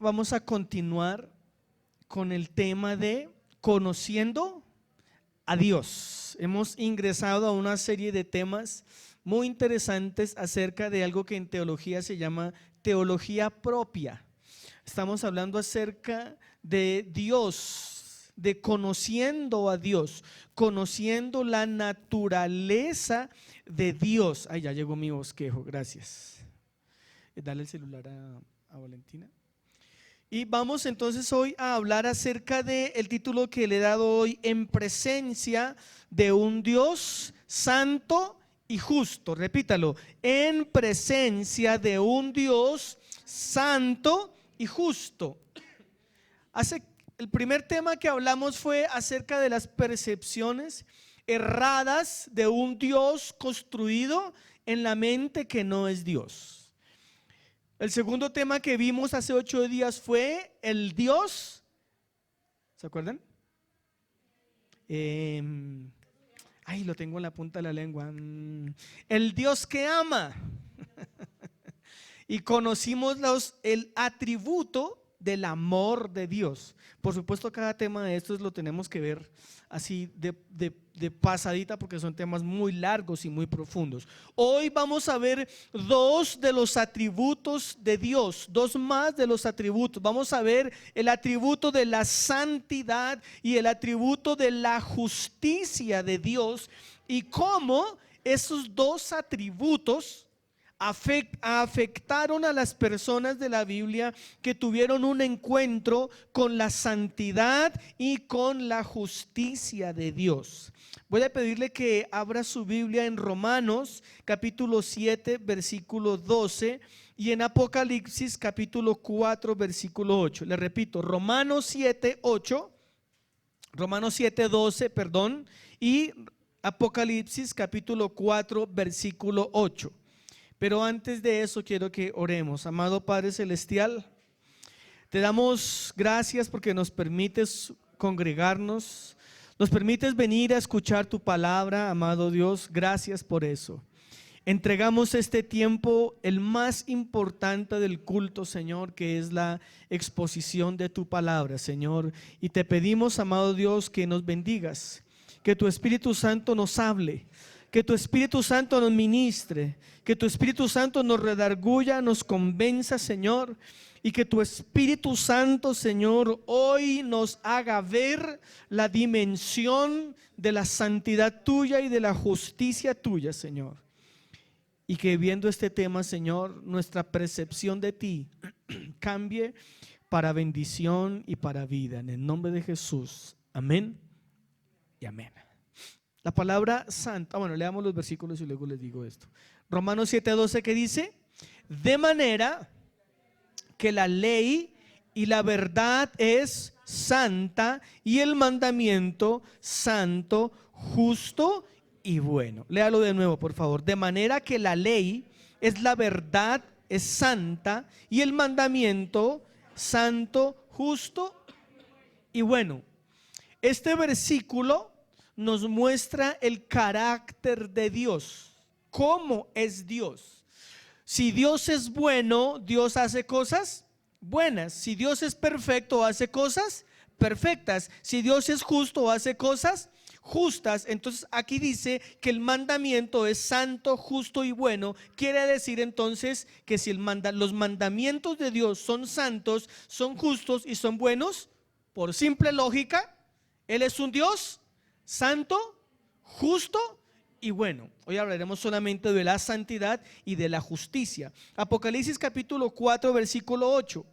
Vamos a continuar con el tema de conociendo a Dios. Hemos ingresado a una serie de temas muy interesantes acerca de algo que en teología se llama teología propia. Estamos hablando acerca de Dios, de conociendo a Dios, conociendo la naturaleza de Dios. Ay, ya llegó mi bosquejo, gracias. Dale el celular a Valentina. Y vamos entonces hoy a hablar acerca del título que le he dado hoy: en presencia de un Dios santo y justo. Repítalo: en presencia de un Dios santo y justo. El primer tema que hablamos fue acerca de las percepciones erradas de un Dios construido en la mente que no es Dios. El segundo tema que vimos hace 8 días fue el Dios, ¿se acuerdan? Lo tengo en la punta de la lengua. El Dios que ama. Y conocimos el atributo del amor de Dios. Por supuesto, cada tema de estos lo tenemos que ver así de pasadita, porque son temas muy largos y muy profundos. Hoy vamos a ver dos de los atributos de Dios, dos más de los atributos. Vamos a ver el atributo de la santidad y el atributo de la justicia de Dios, y cómo esos dos atributos afectaron a las personas de la Biblia que tuvieron un encuentro con la santidad y con la justicia de Dios. Voy a pedirle que abra su Biblia en Romanos capítulo 7 versículo 12 y en Apocalipsis capítulo 4 versículo 8. Le repito: Romanos 7, 8, Romanos 7, 12, perdón, y Apocalipsis capítulo 4 versículo 8. Pero antes de eso quiero que oremos. Amado Padre Celestial, te damos gracias porque nos permites congregarnos, nos permites venir a escuchar tu palabra, amado Dios. Gracias por eso. Entregamos este tiempo, el más importante del culto, Señor, que es la exposición de tu palabra, Señor. Y te pedimos, amado Dios, que nos bendigas, que tu Espíritu Santo nos hable, que tu Espíritu Santo nos ministre, que tu Espíritu Santo nos redarguya, nos convenza, Señor, y que tu Espíritu Santo, Señor, hoy nos haga ver la dimensión de la santidad tuya y de la justicia tuya, Señor. Y que viendo este tema, Señor, nuestra percepción de ti cambie para bendición y para vida. En el nombre de Jesús, amén y amén. La palabra santa, bueno, leamos los versículos y luego les digo esto. Romanos 7:12, que dice: de manera que la ley y la verdad es santa y el mandamiento santo, justo y bueno. Léalo de nuevo, por favor. De manera que la ley es la verdad, es santa, y el mandamiento santo, justo y bueno. Este versículo nos muestra el carácter de Dios. ¿Cómo es Dios? Si Dios es bueno, Dios hace cosas buenas. Si Dios es perfecto, hace cosas perfectas. Si Dios es justo, hace cosas justas. Entonces aquí dice que el mandamiento es santo, justo y bueno. Quiere decir entonces que si los mandamientos de Dios son santos, son justos y son buenos, por simple lógica, Él es un Dios santo, justo y bueno. Hoy hablaremos solamente de la santidad y de la justicia. Apocalipsis capítulo 4 versículo 8.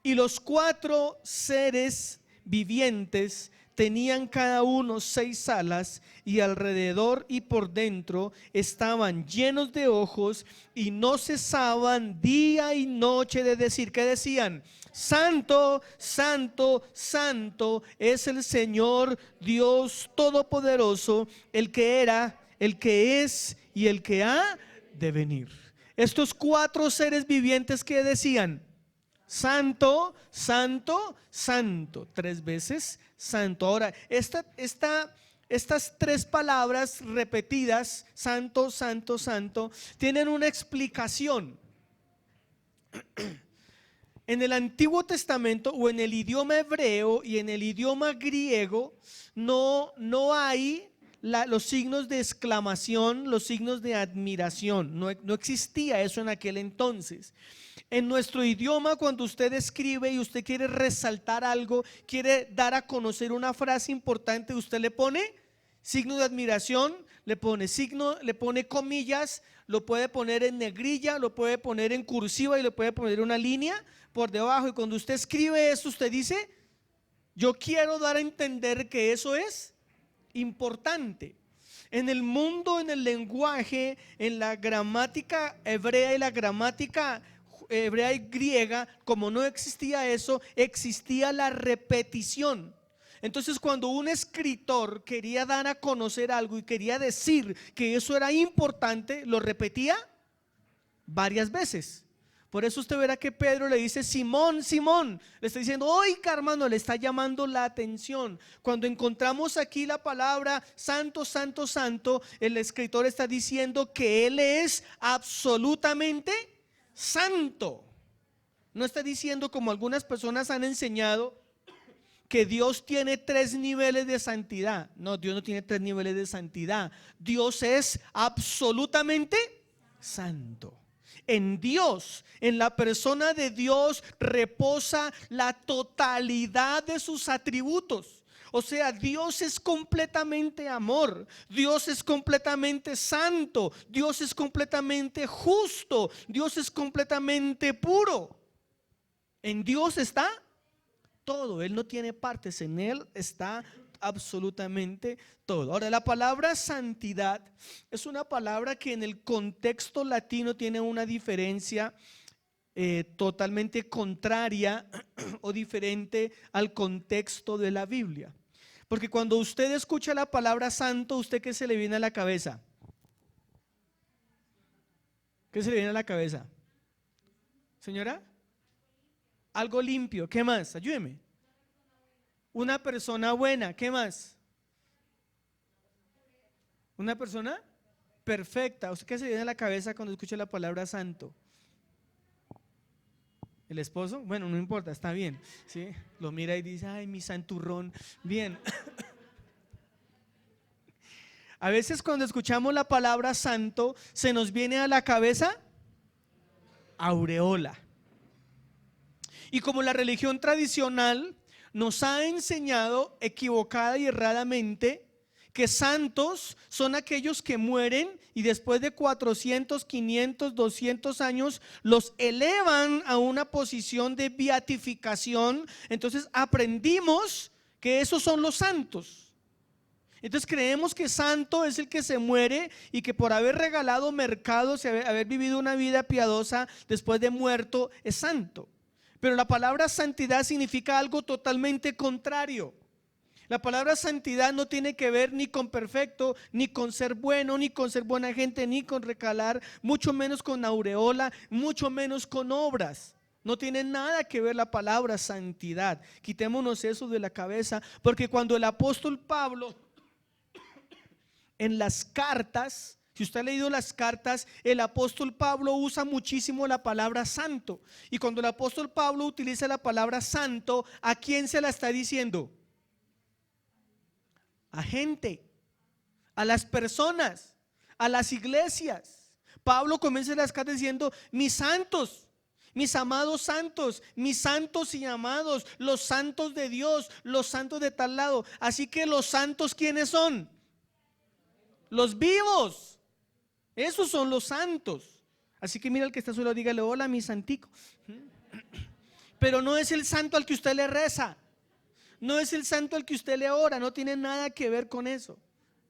Y los 4 seres vivientes tenían cada uno 6 alas, y alrededor y por dentro estaban llenos de ojos, y no cesaban día y noche de decir. ¿Qué decían? Santo, santo, santo es el Señor Dios Todopoderoso, el que era, el que es y el que ha de venir. Estos 4 seres vivientes, que decían: santo, santo, santo, 3 veces santo. Ahora, estas 3 palabras repetidas, santo, santo, santo, tienen una explicación. En el Antiguo Testamento o en el idioma hebreo y en el idioma griego no hay los signos de exclamación, los signos de admiración. No existía eso en aquel entonces. En nuestro idioma, cuando usted escribe y usted quiere resaltar algo, quiere dar a conocer una frase importante, usted le pone signo de admiración, le pone signo, le pone comillas, lo puede poner en negrilla, lo puede poner en cursiva y le puede poner una línea por debajo. Y cuando usted escribe eso, usted dice: yo quiero dar a entender que eso es importante. En el mundo, en el lenguaje, en la gramática hebrea y la gramática hebrea y griega, como no existía eso, existía la repetición. Entonces, cuando un escritor quería dar a conocer algo y quería decir que eso era importante, lo repetía varias veces. Por eso usted verá que Pedro le dice: Simón, Simón, le está diciendo: oiga, hermano, le está llamando la atención. Cuando encontramos aquí la palabra santo, santo, santo, el escritor está diciendo que él es absolutamente santo. No está diciendo, como algunas personas han enseñado, que Dios tiene 3 niveles de santidad. No, Dios no tiene 3 niveles de santidad. Dios es absolutamente santo. En Dios, en la persona de Dios, reposa la totalidad de sus atributos. O sea, Dios es completamente amor, Dios es completamente santo, Dios es completamente justo, Dios es completamente puro. En Dios está todo, Él no tiene partes, en Él está absolutamente todo. Ahora, la palabra santidad es una palabra que en el contexto latino tiene una diferencia totalmente contraria o diferente al contexto de la Biblia. Porque cuando usted escucha la palabra santo, ¿usted qué se le viene a la cabeza? ¿Qué se le viene a la cabeza? Señora, algo limpio. ¿Qué más? Ayúdeme. Una persona buena. ¿Qué más? Una persona perfecta. ¿Usted qué se le viene a la cabeza cuando escucha la palabra santo? ¿El esposo? Bueno, no importa, está bien, ¿sí? Lo mira y dice: ay, mi santurrón. Bien. A veces cuando escuchamos la palabra santo, se nos viene a la cabeza aureola. Y como la religión tradicional nos ha enseñado equivocada y erradamente que santos son aquellos que mueren y después de 400, 500, 200 años los elevan a una posición de beatificación. Entonces aprendimos que esos son los santos. Entonces creemos que santo es el que se muere y que por haber regalado mercados y haber vivido una vida piadosa después de muerto es santo. Pero la palabra santidad significa algo totalmente contrario. La palabra santidad no tiene que ver ni con perfecto, ni con ser bueno, ni con ser buena gente, ni con recalar, mucho menos con aureola, mucho menos con obras. No tiene nada que ver la palabra santidad. Quitémonos eso de la cabeza, porque cuando el apóstol Pablo en las cartas, si usted ha leído las cartas, el apóstol Pablo usa muchísimo la palabra santo. Y cuando el apóstol Pablo utiliza la palabra santo, ¿a quién se la está diciendo? A gente, a las personas, a las iglesias. Pablo comienza las cartas diciendo: mis santos, mis amados santos, mis santos y amados, los santos de Dios, los santos de tal lado. Así que los santos, ¿quiénes son? Los vivos. Esos son los santos. Así que mira al que está solo, dígale: hola, mi santico. Pero no es el santo al que usted le reza, no es el santo al que usted le ora, no tiene nada que ver con eso.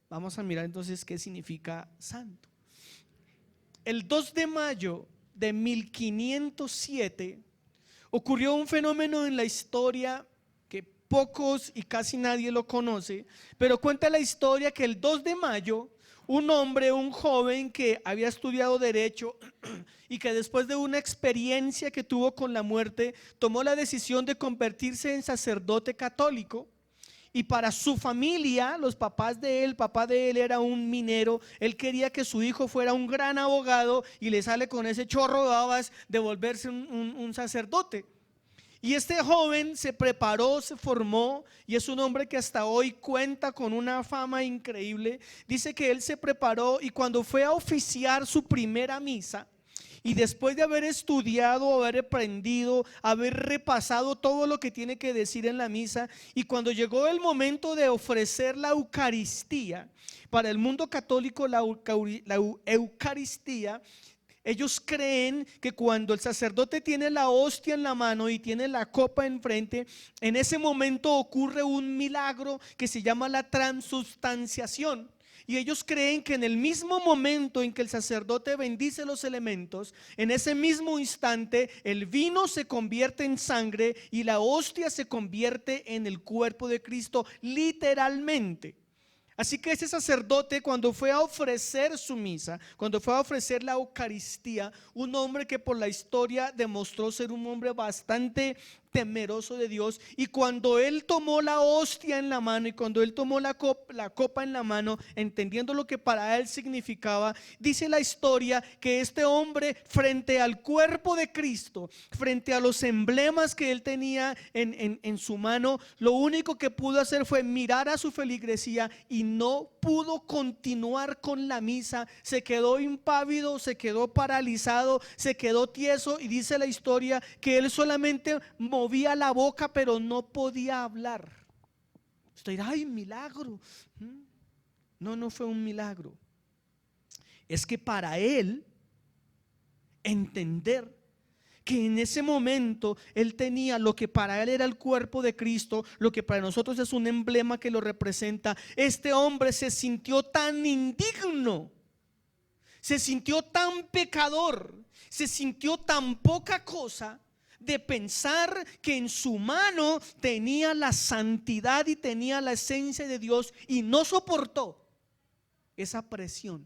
Vamos a mirar entonces qué significa santo. El 2 de mayo de 1507 ocurrió un fenómeno en la historia que pocos y casi nadie lo conoce, pero cuenta la historia que el 2 de mayo un hombre, un joven que había estudiado derecho y que después de una experiencia que tuvo con la muerte, tomó la decisión de convertirse en sacerdote católico. Y para su familia, los papás de él, papá de él era un minero, él quería que su hijo fuera un gran abogado y le sale con ese chorro de babas de volverse un sacerdote. Y este joven se preparó, se formó, y es un hombre que hasta hoy cuenta con una fama increíble. Dice que él se preparó y cuando fue a oficiar su primera misa, y después de haber estudiado, haber aprendido, haber repasado todo lo que tiene que decir en la misa, y cuando llegó el momento de ofrecer la Eucaristía, para el mundo católico la Eucaristía, ellos creen que cuando el sacerdote tiene la hostia en la mano y tiene la copa enfrente, en ese momento ocurre un milagro que se llama la transubstanciación. Y ellos creen que en el mismo momento en que el sacerdote bendice los elementos, en ese mismo instante el vino se convierte en sangre y la hostia se convierte en el cuerpo de Cristo, literalmente. Así que ese sacerdote, cuando fue a ofrecer su misa, cuando fue a ofrecer la Eucaristía, un hombre que por la historia demostró ser un hombre bastante temeroso de Dios, y cuando él tomó la hostia en la mano y cuando él tomó la copa en la mano, entendiendo lo que para él significaba, dice la historia que este hombre, frente al cuerpo de Cristo, frente a los emblemas que él tenía en su mano, lo único que pudo hacer fue mirar a su feligresía y no pudo continuar con la misa. Se quedó impávido, se quedó paralizado, se quedó tieso, y dice la historia que él solamente movía la boca pero no podía hablar. Usted dirá, ay, milagro. No fue un milagro. Es que para él entender que en ese momento él tenía lo que para él era el cuerpo de Cristo, lo que para nosotros es un emblema que lo representa, este hombre se sintió tan indigno, se sintió tan pecador, se sintió tan poca cosa de pensar que en su mano tenía la santidad y tenía la esencia de Dios, y no soportó esa presión,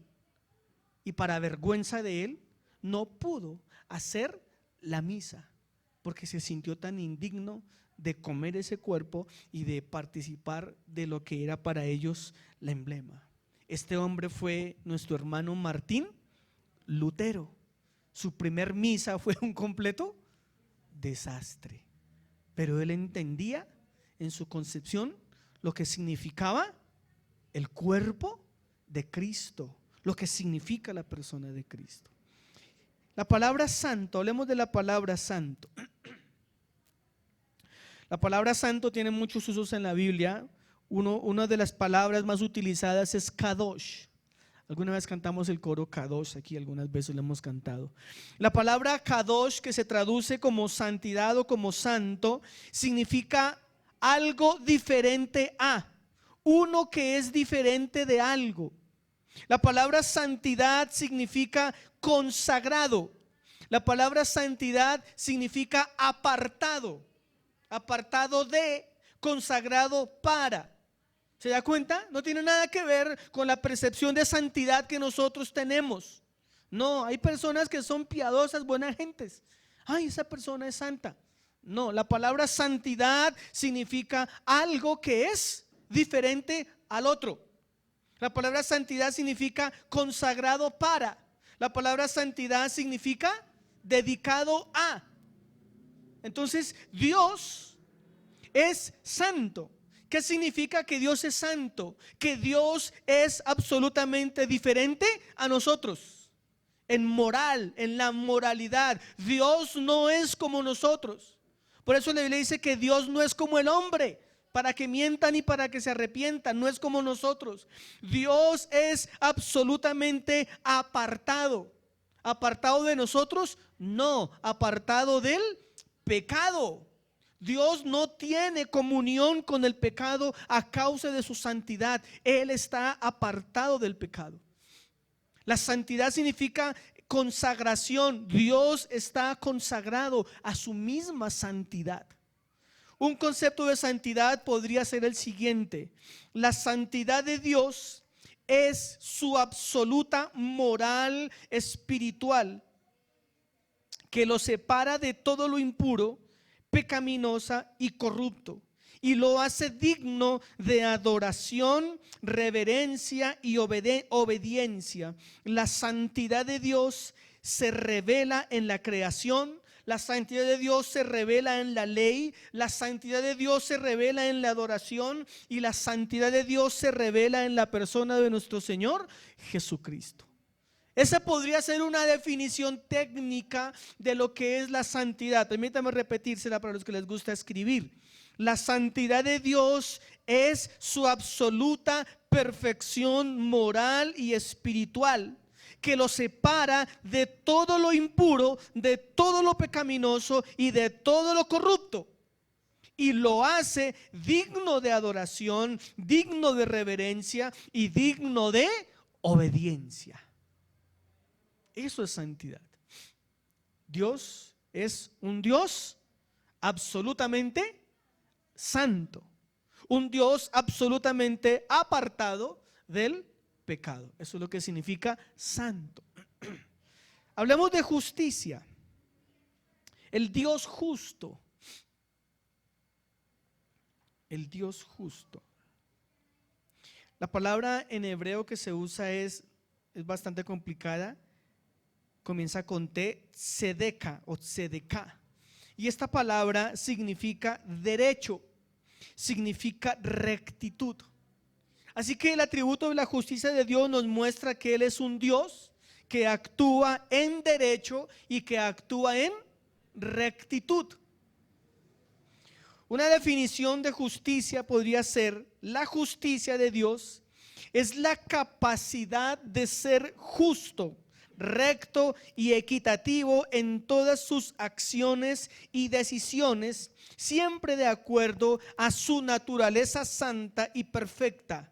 y para vergüenza de él no pudo hacer la misa porque se sintió tan indigno de comer ese cuerpo y de participar de lo que era para ellos la emblema. Este hombre fue nuestro hermano Martín Lutero. Su primer misa fue un completo desastre, pero él entendía en su concepción lo que significaba el cuerpo de Cristo, lo que significa la persona de Cristo. La palabra santo, hablemos de la palabra santo. La palabra santo tiene muchos usos en la Biblia. Una de las palabras más utilizadas es kadosh. Alguna vez cantamos el coro kadosh aquí, algunas veces lo hemos cantado. La palabra kadosh, que se traduce como santidad o como santo, significa algo diferente a, uno que es diferente de algo. La palabra santidad significa consagrado. La palabra santidad significa apartado, apartado de, consagrado para. ¿Se da cuenta? No tiene nada que ver con la percepción de santidad que nosotros tenemos. No, hay personas que son piadosas, buenas gentes. Ay, esa persona es santa. No, la palabra santidad significa algo que es diferente al otro. La palabra santidad significa consagrado para. La palabra santidad significa dedicado a. Entonces, Dios es santo. ¿Qué significa que Dios es santo? Que Dios es absolutamente diferente a nosotros. En moral, en la moralidad. Dios no es como nosotros. Por eso la Biblia dice que Dios no es como el hombre, para que mientan y para que se arrepientan. No es como nosotros. Dios es absolutamente apartado. ¿Apartado de nosotros? No, apartado del pecado. Dios no tiene comunión con el pecado a causa de su santidad. Él está apartado del pecado. La santidad significa consagración. Dios está consagrado a su misma santidad. Un concepto de santidad podría ser el siguiente: la santidad de Dios es su absoluta moral espiritual que lo separa de todo lo impuro, pecaminosa y corrupto, y lo hace digno de adoración, reverencia y obediencia. La santidad de Dios se revela en la creación. La santidad de Dios se revela en la ley, la santidad de Dios se revela en la adoración y la santidad de Dios se revela en la persona de nuestro Señor Jesucristo. Esa podría ser una definición técnica de lo que es la santidad. Permítame repetírsela para los que les gusta escribir. La santidad de Dios es su absoluta perfección moral y espiritual, que lo separa de todo lo impuro, de todo lo pecaminoso y de todo lo corrupto, y lo hace digno de adoración, digno de reverencia y digno de obediencia. Eso es santidad. Dios es un Dios absolutamente santo, un Dios absolutamente apartado del pecado. Eso es lo que significa santo. Hablemos de justicia. El Dios justo. El Dios justo. La palabra en hebreo que se usa es bastante complicada. Comienza con T, tzedeka o tzedekah. Y esta palabra significa derecho, significa rectitud. Así que el atributo de la justicia de Dios nos muestra que Él es un Dios que actúa en derecho y que actúa en rectitud. Una definición de justicia podría ser: la justicia de Dios es la capacidad de ser justo, recto y equitativo en todas sus acciones y decisiones, siempre de acuerdo a su naturaleza santa y perfecta.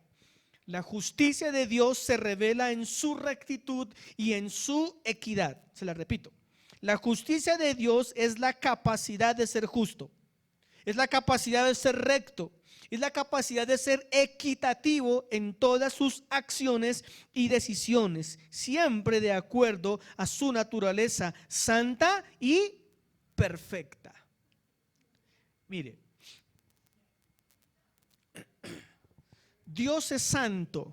La justicia de Dios se revela en su rectitud y en su equidad. Se la repito: la justicia de Dios es la capacidad de ser justo, es la capacidad de ser recto, es la capacidad de ser equitativo en todas sus acciones y decisiones, siempre de acuerdo a su naturaleza santa y perfecta. Mire, Dios es santo,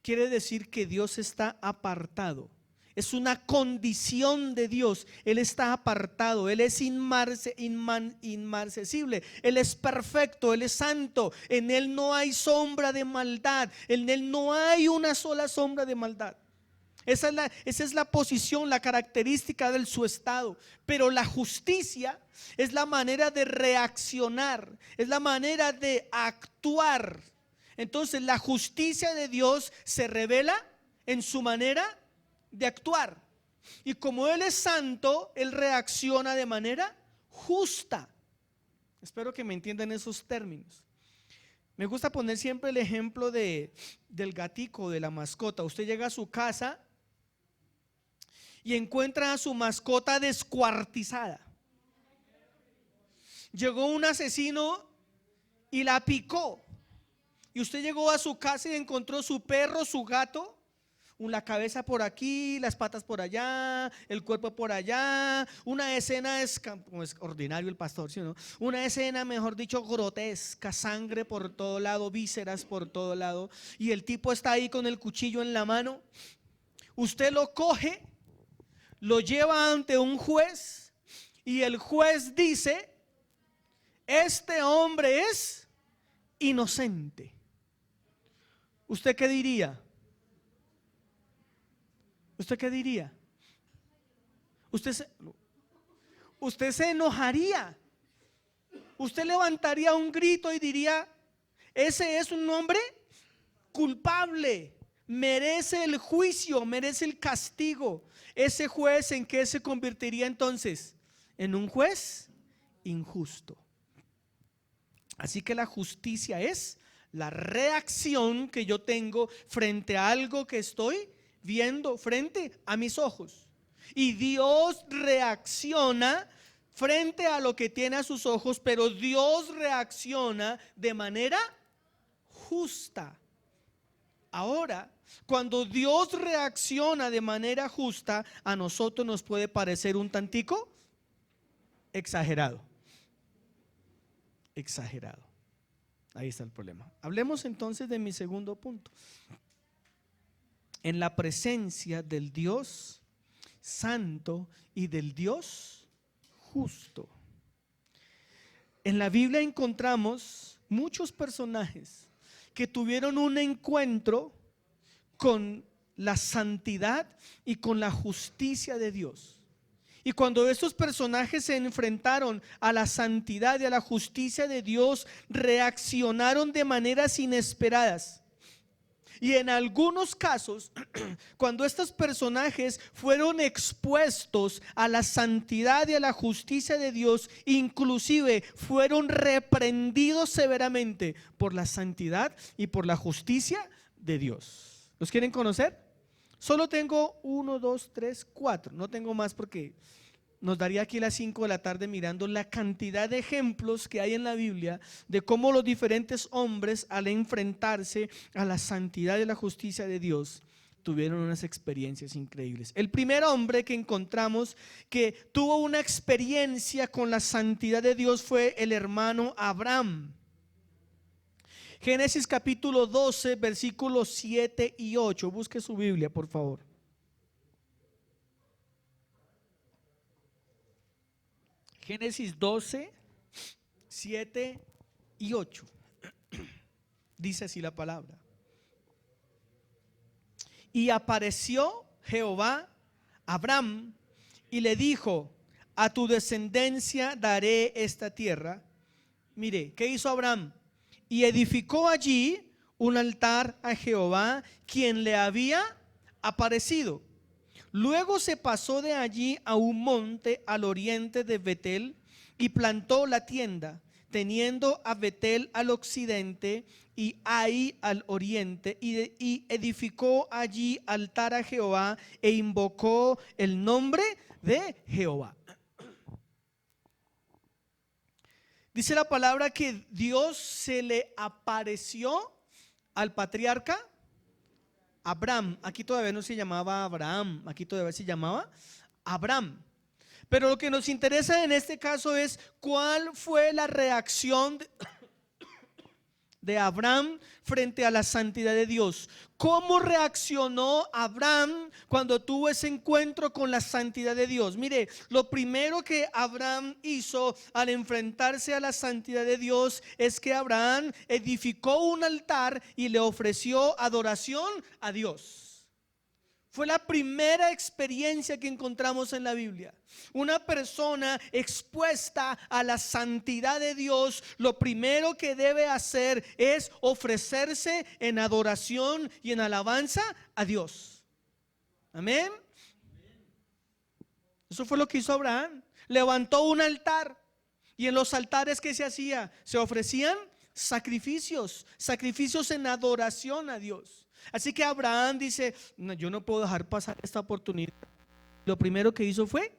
quiere decir que Dios está apartado. Es una condición de Dios. Él está apartado, Él es inmarcesible, Él es perfecto, Él es santo. En Él no hay sombra de maldad, en Él no hay una sola sombra de maldad. Esa es la posición, la característica de su estado. Pero la justicia es la manera de reaccionar, es la manera de actuar. Entonces la justicia de Dios se revela en su manera de actuar, y como Él es santo, Él reacciona de manera justa. Espero que me entiendan esos términos. Me gusta poner siempre el ejemplo del gatico, de la mascota. Usted llega a su casa y encuentra a su mascota descuartizada. Llegó un asesino y la picó, y usted llegó a su casa y encontró su perro, su gato, la cabeza por aquí, las patas por allá, el cuerpo por allá. Una escena como es ordinario el pastor, ¿sí o no? Una escena, mejor dicho, grotesca, sangre por todo lado, vísceras por todo lado, y el tipo está ahí con el cuchillo en la mano. Usted lo coge, lo lleva ante un juez, y el juez dice: este hombre es inocente. ¿Usted qué diría? ¿Usted qué diría? Usted se enojaría. Usted levantaría un grito y diría: ese es un hombre culpable, merece el juicio, merece el castigo. Ese juez, ¿en qué se convertiría entonces? En un juez injusto. Así que la justicia es la reacción que yo tengo frente a algo que estoy viendo frente a mis ojos, y Dios reacciona frente a lo que tiene a sus ojos, pero Dios reacciona de manera justa. Ahora, cuando Dios reacciona de manera justa, a nosotros nos puede parecer un tantico exagerado. Exagerado. Ahí está el problema. Hablemos entonces de mi segundo punto. En la presencia del Dios santo y del Dios justo. En la Biblia encontramos muchos personajes que tuvieron un encuentro con la santidad y con la justicia de Dios. Y cuando estos personajes se enfrentaron a la santidad y a la justicia de Dios, reaccionaron de maneras inesperadas. Y en algunos casos, cuando estos personajes fueron expuestos a la santidad y a la justicia de Dios, inclusive fueron reprendidos severamente por la santidad y por la justicia de Dios. ¿Los quieren conocer? Solo tengo 1, 2, 3, 4. No tengo más porque nos daría aquí las 5 de la tarde mirando la cantidad de ejemplos que hay en la Biblia de cómo los diferentes hombres, al enfrentarse a la santidad y la justicia de Dios, tuvieron unas experiencias increíbles. El primer hombre que encontramos que tuvo una experiencia con la santidad de Dios fue el hermano Abraham. Génesis capítulo 12, versículos 7 y 8. Busque su Biblia, por favor. Génesis 12, 7 y 8. Dice así la palabra. Y apareció Jehová a Abraham y le dijo: a tu descendencia daré esta tierra. Mire, ¿qué hizo Abraham? Y edificó allí un altar a Jehová, quien le había aparecido. Luego se pasó de allí a un monte al oriente de Betel y plantó la tienda, teniendo a Betel al occidente y Ai al oriente, y edificó allí altar a Jehová e invocó el nombre de Jehová. Dice la palabra que Dios se le apareció al patriarca Abraham. Aquí todavía no se llamaba Abraham, aquí todavía se llamaba Abraham. Pero lo que nos interesa en este caso es cuál fue la reacción de Abraham frente a la santidad de Dios. ¿Cómo reaccionó Abraham cuando tuvo ese encuentro con la santidad de Dios? Mire, lo primero que Abraham hizo al enfrentarse a la santidad de Dios es que Abraham edificó un altar y le ofreció adoración a Dios. Fue la primera experiencia que encontramos en la Biblia. Una persona expuesta a la santidad de Dios, lo primero que debe hacer es ofrecerse en adoración y en alabanza a Dios. Amén. Eso fue lo que hizo Abraham. Levantó un altar. Y en los altares, ¿qué se hacía? Se ofrecían sacrificios en adoración a Dios. Así que Abraham dice: no, yo no puedo dejar pasar esta oportunidad. Lo primero que hizo fue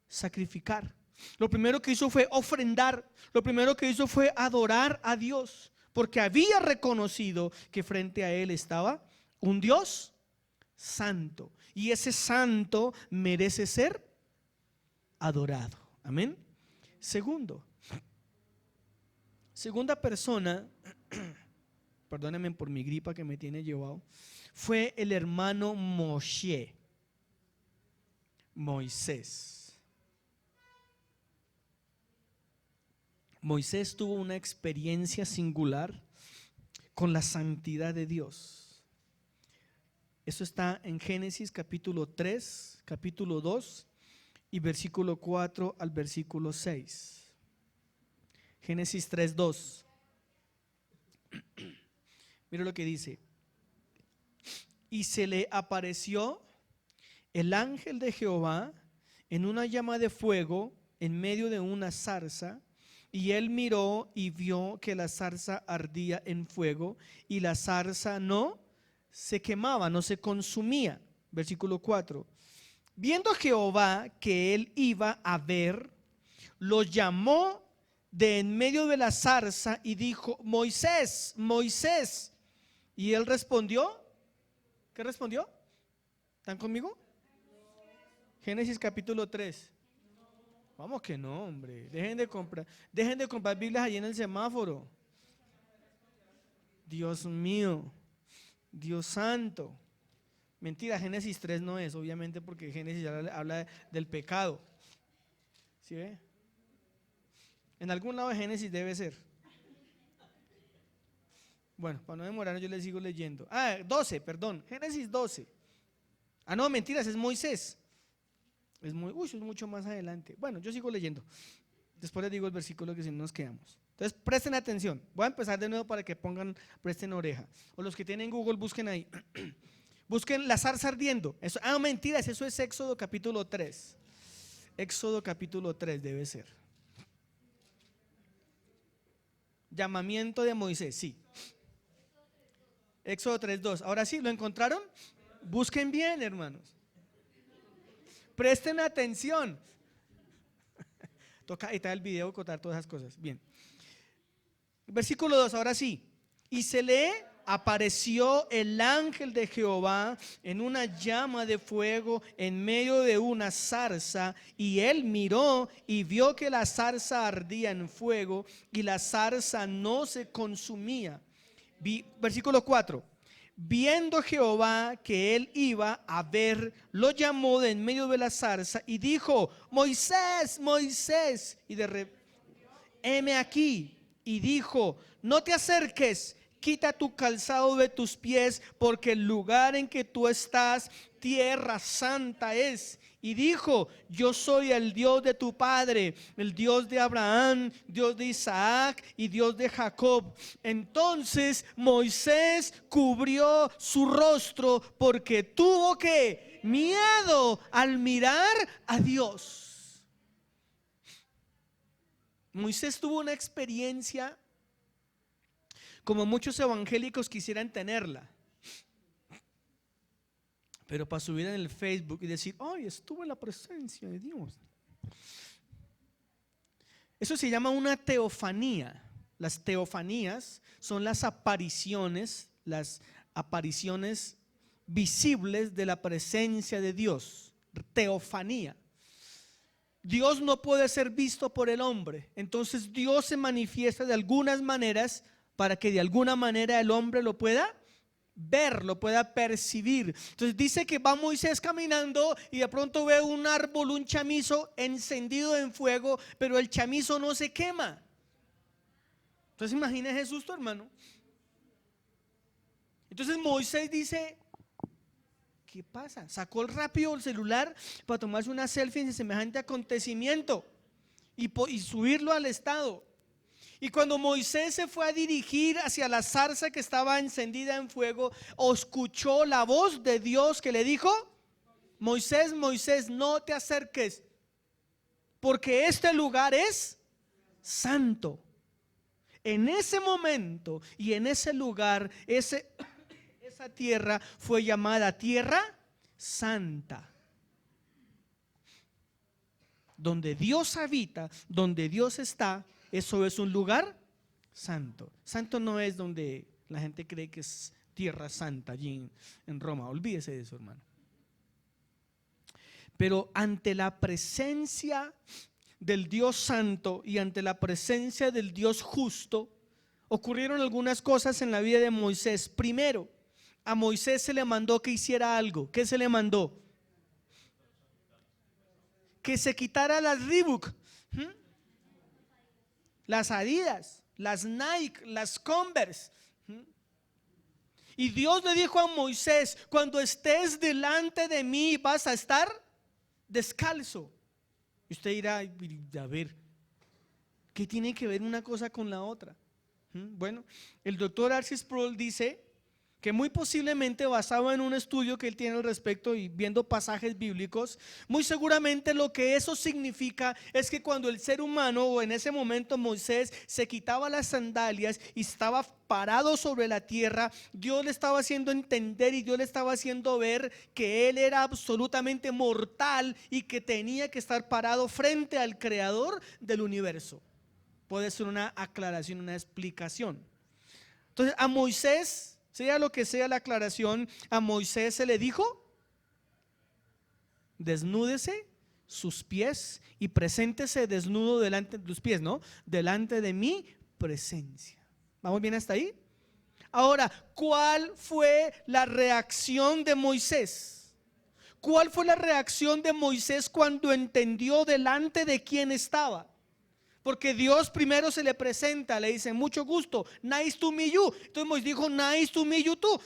sacrificar. Lo primero que hizo fue ofrendar. Lo primero que hizo fue adorar a Dios, porque había reconocido que frente a él estaba un Dios santo, y ese santo merece ser adorado. Amén. Segunda persona, perdónenme por mi gripa que me tiene llevado, fue el hermano Moisés. Moisés tuvo una experiencia singular con la santidad de Dios. Eso está en Génesis capítulo 3, capítulo 2 y versículo 4 al versículo 6. Génesis 3, 2. Mira lo que dice: y se le apareció el ángel de Jehová en una llama de fuego en medio de una zarza, y él miró y vio que la zarza ardía en fuego y la zarza no se quemaba, no se consumía. Versículo 4. Viendo Jehová que él iba a ver, lo llamó de en medio de la zarza y dijo: Moisés, Moisés. Y él respondió, ¿qué respondió? ¿Están conmigo? Génesis capítulo 3. Vamos que no, hombre. Dejen de comprar Biblias allí en el semáforo. Dios mío, Dios santo. Mentira, Génesis 3 no es, obviamente, porque Génesis habla del pecado. ¿Sí ve? En algún lado de Génesis debe ser. Bueno, para no demorarnos yo les sigo leyendo. 12, perdón, Génesis 12. No, mentiras, es Moisés. Eso es mucho más adelante. Bueno, yo sigo leyendo. Después les digo el versículo que si no nos quedamos. Entonces presten atención. Voy a empezar de nuevo para que presten oreja. O los que tienen Google, busquen ahí. Busquen la zarza ardiendo. Mentiras, eso es Éxodo capítulo 3. Éxodo capítulo 3 debe ser. Llamamiento de Moisés, sí. Éxodo 3:2. Ahora sí, ¿lo encontraron? Busquen bien, hermanos. Presten atención. Toca editar el video, contar todas esas cosas. Bien. Versículo 2, ahora sí. Y se le apareció el ángel de Jehová en una llama de fuego en medio de una zarza, y él miró y vio que la zarza ardía en fuego y la zarza no se consumía. Versículo 4. Viendo Jehová que él iba a ver, lo llamó de en medio de la zarza y dijo: Moisés, Moisés. Y heme aquí. Y dijo: no te acerques, quita tu calzado de tus pies, porque el lugar en que tú estás, tierra santa es. Y dijo: yo soy el Dios de tu padre, el Dios de Abraham, Dios de Isaac y Dios de Jacob. Entonces Moisés cubrió su rostro porque tuvo que miedo al mirar a Dios. Moisés tuvo una experiencia como muchos evangélicos quisieran tenerla, pero para subir en el Facebook y decir: ¡ay, estuve en la presencia de Dios! Eso se llama una teofanía. Las teofanías son las apariciones visibles de la presencia de Dios. Teofanía. Dios no puede ser visto por el hombre, entonces Dios se manifiesta de algunas maneras para que de alguna manera el hombre lo pueda ver, lo pueda percibir. Entonces dice que va Moisés caminando y de pronto ve un árbol, un chamizo encendido en fuego, pero el chamizo no se quema. Entonces imagina Jesús, tu hermano. Entonces Moisés dice: ¿qué pasa? Sacó rápido el celular para tomarse una selfie en semejante acontecimiento y subirlo al estado. Y cuando Moisés se fue a dirigir hacia la zarza que estaba encendida en fuego, escuchó la voz de Dios que le dijo: Moisés, Moisés, no te acerques, porque este lugar es santo. En ese momento y en ese lugar, esa tierra fue llamada tierra santa. Donde Dios habita, donde Dios está, eso es un lugar santo. Santo no es donde la gente cree que es tierra santa allí en Roma. Olvídese de eso, hermano. Pero ante la presencia del Dios santo y ante la presencia del Dios justo, ocurrieron algunas cosas en la vida de Moisés. Primero, a Moisés se le mandó que hiciera algo. ¿Qué se le mandó? Que se quitara las Reebok, las Adidas, las Nike, las Converse. Y Dios le dijo a Moisés: cuando estés delante de mí vas a estar descalzo. Y usted dirá: a ver, ¿qué tiene que ver una cosa con la otra? Bueno, el doctor R.C. Sproul dice que muy posiblemente, basado en un estudio que él tiene al respecto y viendo pasajes bíblicos, muy seguramente lo que eso significa es que cuando el ser humano, o en ese momento Moisés, se quitaba las sandalias y estaba parado sobre la tierra, Dios le estaba haciendo entender y Dios le estaba haciendo ver que él era absolutamente mortal y que tenía que estar parado frente al creador del universo. Puede ser una aclaración, una explicación. Entonces a Moisés, sea lo que sea la aclaración, a Moisés se le dijo: desnúdese sus pies y preséntese desnudo delante de tus pies, ¿no? Delante de mi presencia. ¿Vamos bien hasta ahí? Ahora, ¿cuál fue la reacción de Moisés? ¿Cuál fue la reacción de Moisés cuando entendió delante de quién estaba? Porque Dios primero se le presenta, le dice, mucho gusto, nice to meet you. Entonces Moisés dijo, nice to meet you too.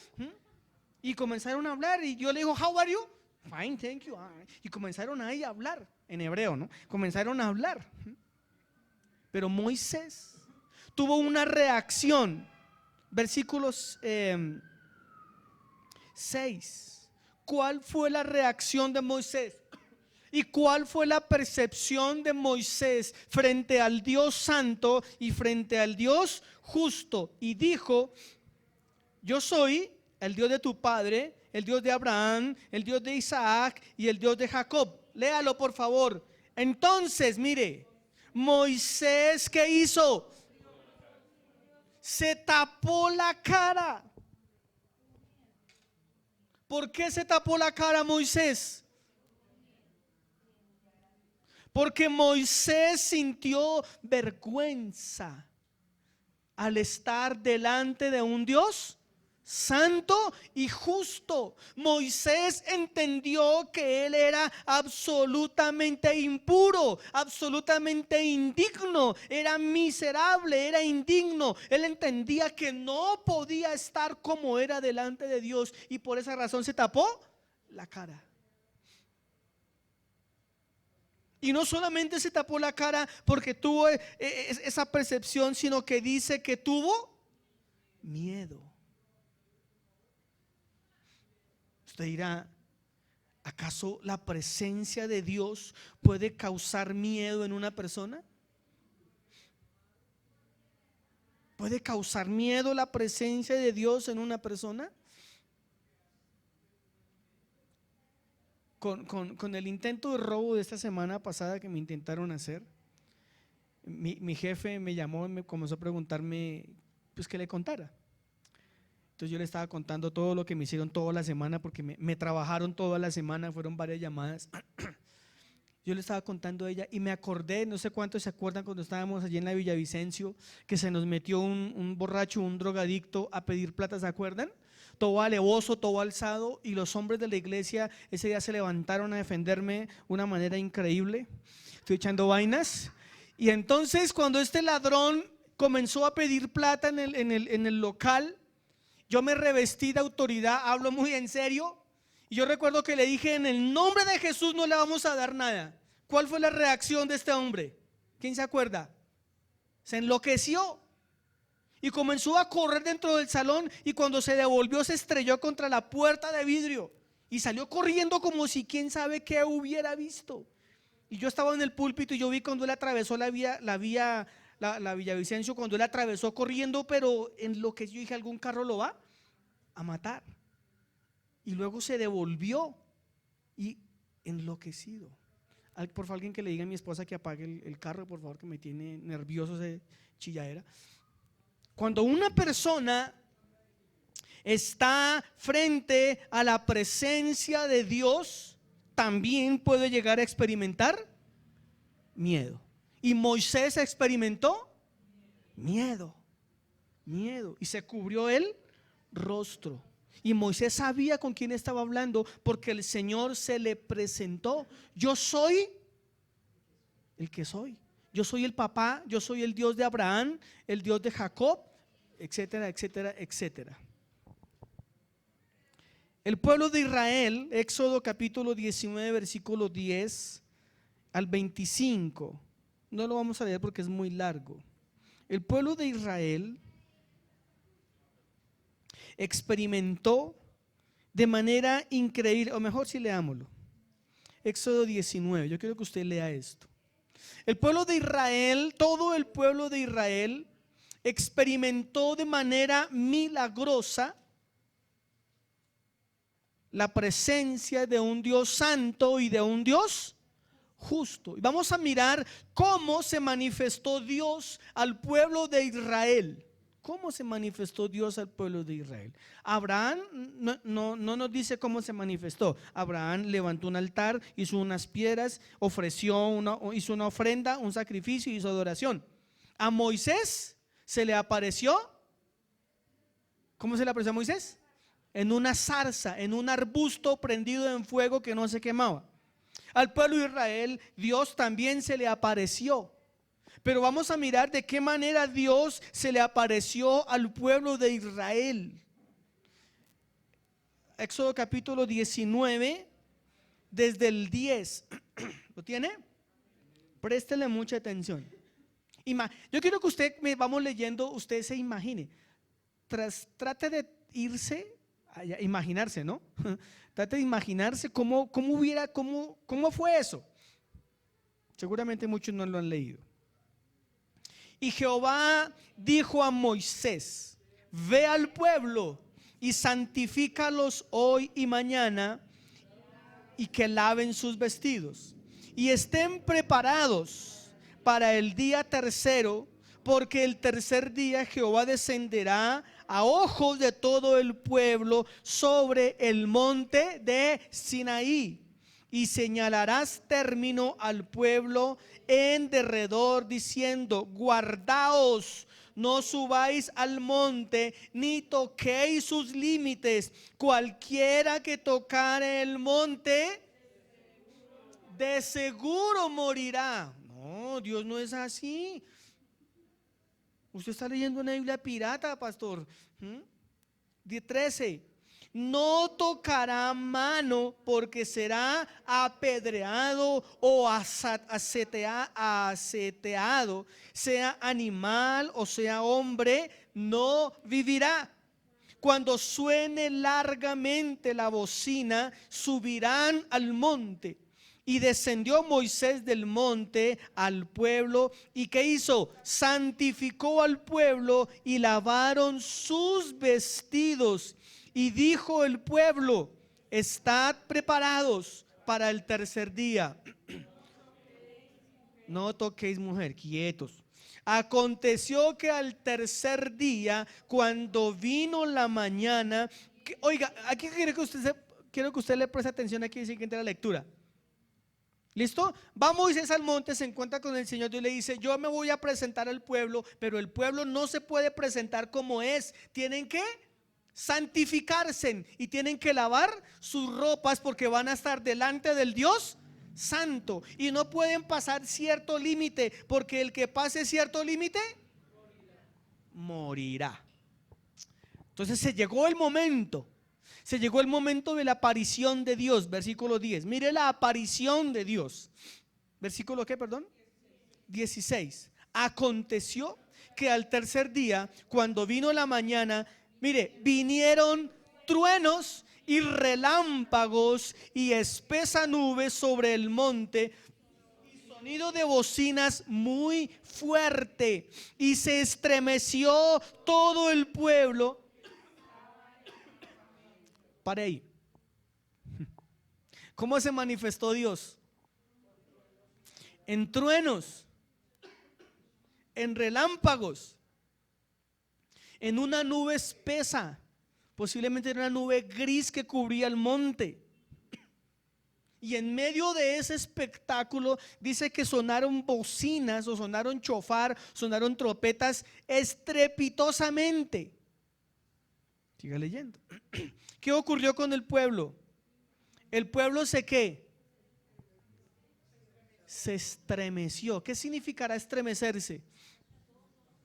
Y comenzaron a hablar y Dios le dijo, how are you? Fine, thank you. Y comenzaron ahí a hablar, en hebreo, ¿no? Comenzaron a hablar. Pero Moisés tuvo una reacción. Versículos 6. ¿Cuál fue la reacción de Moisés? ¿Y cuál fue la percepción de Moisés frente al Dios santo y frente al Dios justo? Y dijo, yo soy el Dios de tu padre, el Dios de Abraham, el Dios de Isaac y el Dios de Jacob. Léalo por favor. Entonces, mire, Moisés, ¿qué hizo? Se tapó la cara. ¿Por qué se tapó la cara Moisés? Porque Moisés sintió vergüenza al estar delante de un Dios santo y justo. Moisés entendió que él era absolutamente impuro, absolutamente indigno, era miserable, era indigno. Él entendía que no podía estar como era delante de Dios y por esa razón se tapó la cara. Y no solamente se tapó la cara porque tuvo esa percepción, sino que dice que tuvo miedo. Usted dirá, ¿acaso la presencia de Dios puede causar miedo en una persona? ¿Puede causar miedo la presencia de Dios en una persona? Con el intento de robo de esta semana pasada que me intentaron hacer, mi jefe me llamó y me comenzó a preguntarme pues que le contara. Entonces yo le estaba contando todo lo que me hicieron toda la semana, porque me trabajaron toda la semana, fueron varias llamadas. Yo le estaba contando a ella y me acordé, no sé cuántos se acuerdan cuando estábamos allí en la Villavicencio, que se nos metió un borracho, un drogadicto a pedir plata, ¿se acuerdan? Todo alevoso, todo alzado, y los hombres de la iglesia ese día se levantaron a defenderme de una manera increíble. Estoy echando vainas. Y entonces cuando este ladrón comenzó a pedir plata en el local, yo me revestí de autoridad, hablo muy en serio, y yo recuerdo que le dije, en el nombre de Jesús no le vamos a dar nada. ¿Cuál fue la reacción de este hombre? ¿Quién se acuerda? Se enloqueció y comenzó a correr dentro del salón, y cuando se devolvió se estrelló contra la puerta de vidrio y salió corriendo como si quién sabe qué hubiera visto. Y yo estaba en el púlpito y yo vi cuando él atravesó la Villavicencio, cuando él atravesó corriendo, pero en lo que yo dije, algún carro lo va a matar. Y luego se devolvió y enloquecido. Por favor, alguien que le diga a mi esposa que apague el carro, por favor, que me tiene nervioso ese chilladera. Cuando una persona está frente a la presencia de Dios, también puede llegar a experimentar miedo. Y Moisés experimentó miedo, y se cubrió el rostro. Y Moisés sabía con quién estaba hablando, porque el Señor se le presentó. Yo soy el que soy. Yo soy el papá, yo soy el Dios de Abraham, el Dios de Jacob, etcétera, etcétera, etcétera. El pueblo de Israel, Éxodo capítulo 19, versículo 10 al 25. No lo vamos a leer porque es muy largo. El pueblo de Israel experimentó de manera increíble, o mejor si leámoslo. Éxodo 19, yo quiero que usted lea esto. El pueblo de Israel, todo el pueblo de Israel experimentó de manera milagrosa la presencia de un Dios santo y de un Dios justo. Y vamos a mirar cómo se manifestó Dios al pueblo de Israel. ¿Cómo se manifestó Dios al pueblo de Israel? Abraham no nos dice cómo se manifestó. Abraham levantó un altar, hizo unas piedras, hizo una ofrenda, un sacrificio, hizo adoración. A Moisés se le apareció. ¿Cómo se le apareció a Moisés? en una zarza, en un arbusto prendido en fuego que no se quemaba. Al pueblo de Israel, Dios también se le apareció. Pero vamos a mirar de qué manera Dios se le apareció al pueblo de Israel. Éxodo capítulo 19, desde el 10. ¿Lo tiene? Préstele mucha atención. Yo quiero que usted, vamos leyendo, usted se imagine. Trate de irse, imaginarse, ¿no? Trate de imaginarse cómo fue eso. Seguramente muchos no lo han leído. Y Jehová dijo a Moisés: ve al pueblo y santifícalos hoy y mañana, y que laven sus vestidos y estén preparados para el día tercero, porque el tercer día Jehová descenderá a ojos de todo el pueblo sobre el monte de Sinaí, y señalarás término al pueblo en derredor, diciendo: guardaos, no subáis al monte, ni toquéis sus límites. Cualquiera que tocare el monte, de seguro morirá. No, Dios no es así. Usted está leyendo una Biblia pirata, pastor. 13. No tocará mano, porque será apedreado o aseteado, sea animal o sea hombre, no vivirá. Cuando suene largamente la bocina, subirán al monte. Y descendió Moisés del monte al pueblo, ¿y qué hizo? Santificó al pueblo y lavaron sus vestidos. Y dijo el pueblo: estad preparados para el tercer día. No toquéis mujer, quietos. Aconteció que al tercer día, cuando vino la mañana, oiga, aquí quiero que usted le preste atención aquí en siguiente la lectura. ¿Listo? Va Moisés al monte, se encuentra con el Señor. Dios le dice: yo me voy a presentar al pueblo, pero el pueblo no se puede presentar como es. Tienen que santificarse y tienen que lavar sus ropas, porque van a estar delante del Dios santo y no pueden pasar cierto límite, porque el que pase cierto límite morirá. Entonces se llegó el momento de la aparición de Dios. Versículo 10. Mire la aparición de Dios. Versículo ¿qué, perdón? 16. Aconteció que al tercer día, cuando vino la mañana, mire, vinieron truenos y relámpagos y espesa nube sobre el monte, y sonido de bocinas muy fuerte, y se estremeció todo el pueblo. Pare ahí. ¿Cómo se manifestó Dios? En truenos, en relámpagos, en una nube espesa, posiblemente era una nube gris que cubría el monte. Y en medio de ese espectáculo dice que sonaron bocinas, o sonaron chofar, sonaron trompetas estrepitosamente. Siga leyendo. ¿Qué ocurrió con el pueblo? El pueblo ¿qué? Se estremeció. ¿Qué significará estremecerse?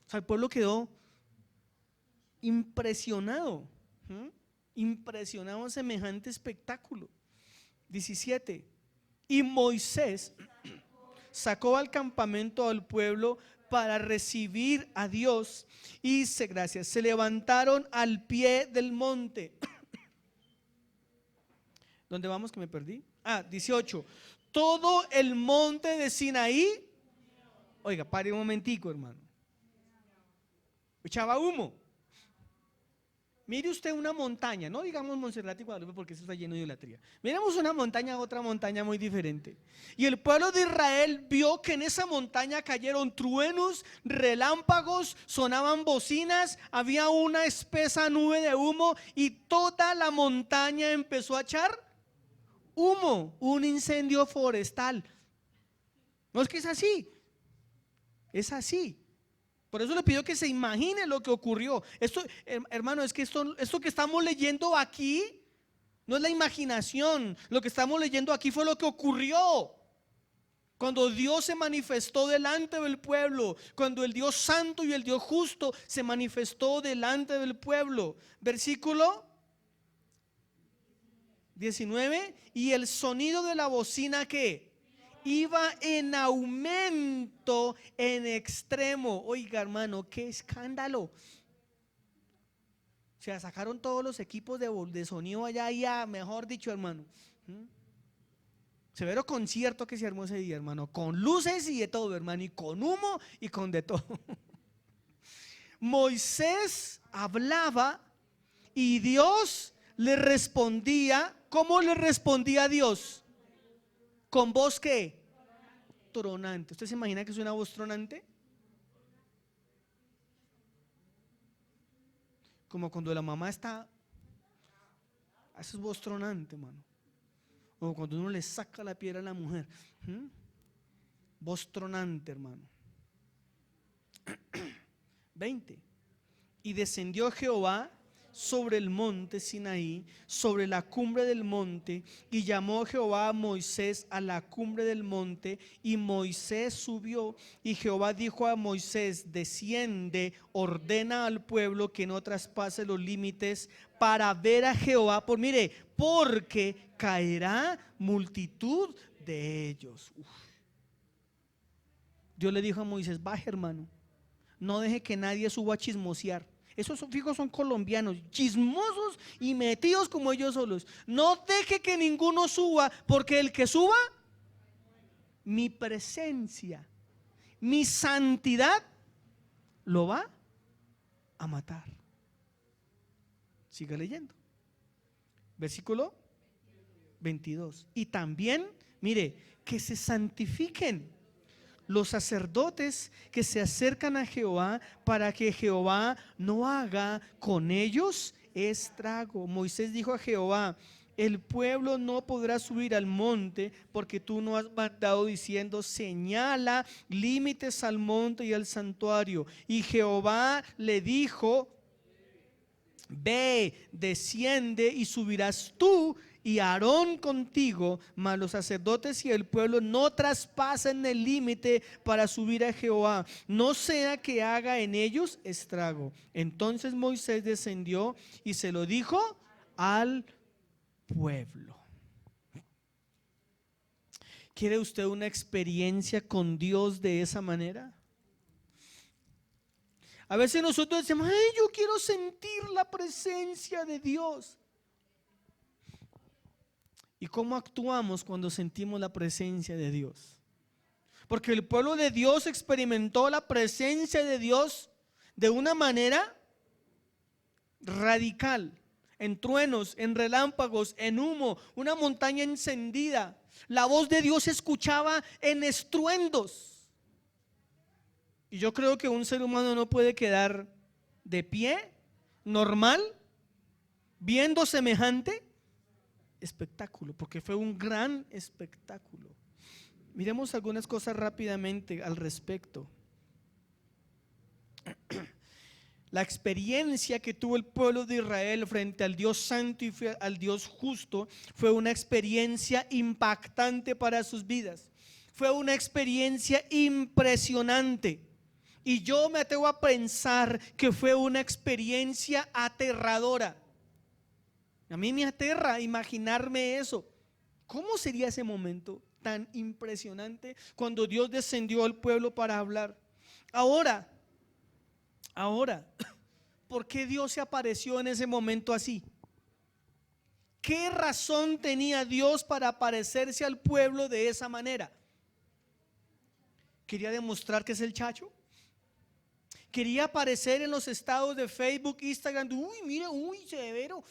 O sea, el pueblo quedó impresionado. Impresionado a semejante espectáculo. 17. Y Moisés sacó al campamento al pueblo para recibir a Dios, y se levantaron al pie del monte. ¿Dónde vamos que me perdí? 18. Todo el monte de Sinaí. Oiga, pare un momentico, hermano. Echaba humo. Mire usted una montaña, no digamos Monserrate y Guadalupe, porque eso está lleno de idolatría. Miremos una montaña, otra montaña muy diferente. Y el pueblo de Israel vio que en esa montaña cayeron truenos, relámpagos, sonaban bocinas, había una espesa nube de humo, y toda la montaña empezó a echar humo, un incendio forestal. No es que es así, es así. Por eso le pido que se imagine lo que ocurrió. Esto, hermano, es que esto que estamos leyendo aquí no es la imaginación. Lo que estamos leyendo aquí fue lo que ocurrió. Cuando Dios se manifestó delante del pueblo, cuando el Dios santo y el Dios justo se manifestó delante del pueblo. Versículo 19. Y el sonido de la bocina, ¿qué? Iba en aumento en extremo. Oiga, hermano, qué escándalo. O sea, sacaron todos los equipos de sonido allá, ya, mejor dicho, hermano. Severo concierto que se armó ese día, hermano, con luces y de todo, hermano, y con humo y con de todo. Moisés hablaba y Dios le respondía. ¿Cómo le respondía a Dios? Con voz ¿qué? Tronante. ¿Usted se imagina que es una voz tronante? Como cuando la mamá está, esa es voz tronante, hermano. O cuando uno le saca la piedra a la mujer. Voz tronante, hermano. 20. Y descendió Jehová sobre el monte Sinaí, sobre la cumbre del monte, y llamó Jehová a Moisés a la cumbre del monte, y Moisés subió, y Jehová dijo a Moisés: desciende, ordena al pueblo que no traspase los límites para ver a Jehová, porque caerá multitud de ellos. Dios le dijo a Moisés: baje, hermano, no deje que nadie suba a chismosear. Esos fijos son colombianos, chismosos y metidos como ellos solos. No deje que ninguno suba, porque el que suba, mi presencia, mi santidad, lo va a matar. Siga leyendo. Versículo 22. Y también, que se santifiquen los sacerdotes que se acercan a Jehová, para que Jehová no haga con ellos estrago. Moisés dijo a Jehová: el pueblo no podrá subir al monte, porque tú no has mandado, diciendo: señala límites al monte y al santuario. Y Jehová le dijo: ve, desciende, y subirás tú y Aarón contigo, mas los sacerdotes y el pueblo no traspasen el límite para subir a Jehová, no sea que haga en ellos estrago. Entonces Moisés descendió y se lo dijo al pueblo. ¿Quiere usted una experiencia con Dios de esa manera? A veces nosotros decimos: ay, yo quiero sentir la presencia de Dios. ¿Y cómo actuamos cuando sentimos la presencia de Dios? Porque el pueblo de Dios experimentó la presencia de Dios de una manera radical, en truenos, en relámpagos, en humo, una montaña encendida. La voz de Dios se escuchaba en estruendos. Y yo creo que un ser humano no puede quedar de pie, normal, viendo semejante espectáculo, porque fue un gran espectáculo. Miremos algunas cosas rápidamente al respecto. La experiencia que tuvo el pueblo de Israel frente al Dios santo y al Dios justo fue una experiencia impactante para sus vidas. Fue una experiencia impresionante. Y yo me atrevo a pensar que fue una experiencia aterradora. A mí me aterra imaginarme eso. ¿Cómo sería ese momento tan impresionante cuando Dios descendió al pueblo para hablar? Ahora, ¿por qué Dios se apareció en ese momento así? ¿Qué razón tenía Dios para aparecerse al pueblo de esa manera? ¿Quería demostrar que es el chacho? ¿Quería aparecer en los estados de Facebook, Instagram? Uy, mire, uy, severo.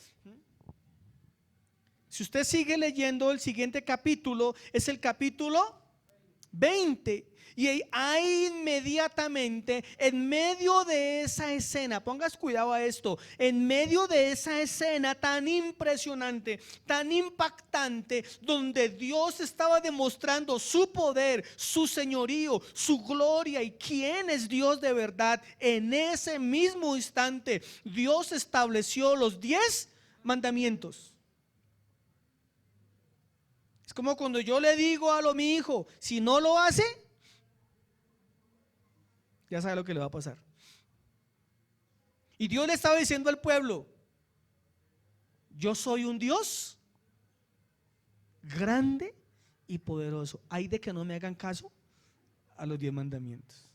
Si usted sigue leyendo, el siguiente capítulo es el capítulo 20. Y ahí inmediatamente, en medio de esa escena, pongas cuidado a esto, en medio de esa escena tan impresionante, tan impactante, donde Dios estaba demostrando su poder, su señorío, su gloria y quién es Dios de verdad, en ese mismo instante Dios estableció los 10 mandamientos. Es como cuando yo le digo a mi hijo, si no lo hace, ya sabe lo que le va a pasar. Y Dios le estaba diciendo al pueblo: yo soy un Dios grande y poderoso. Hay de que no me hagan caso a los 10 mandamientos.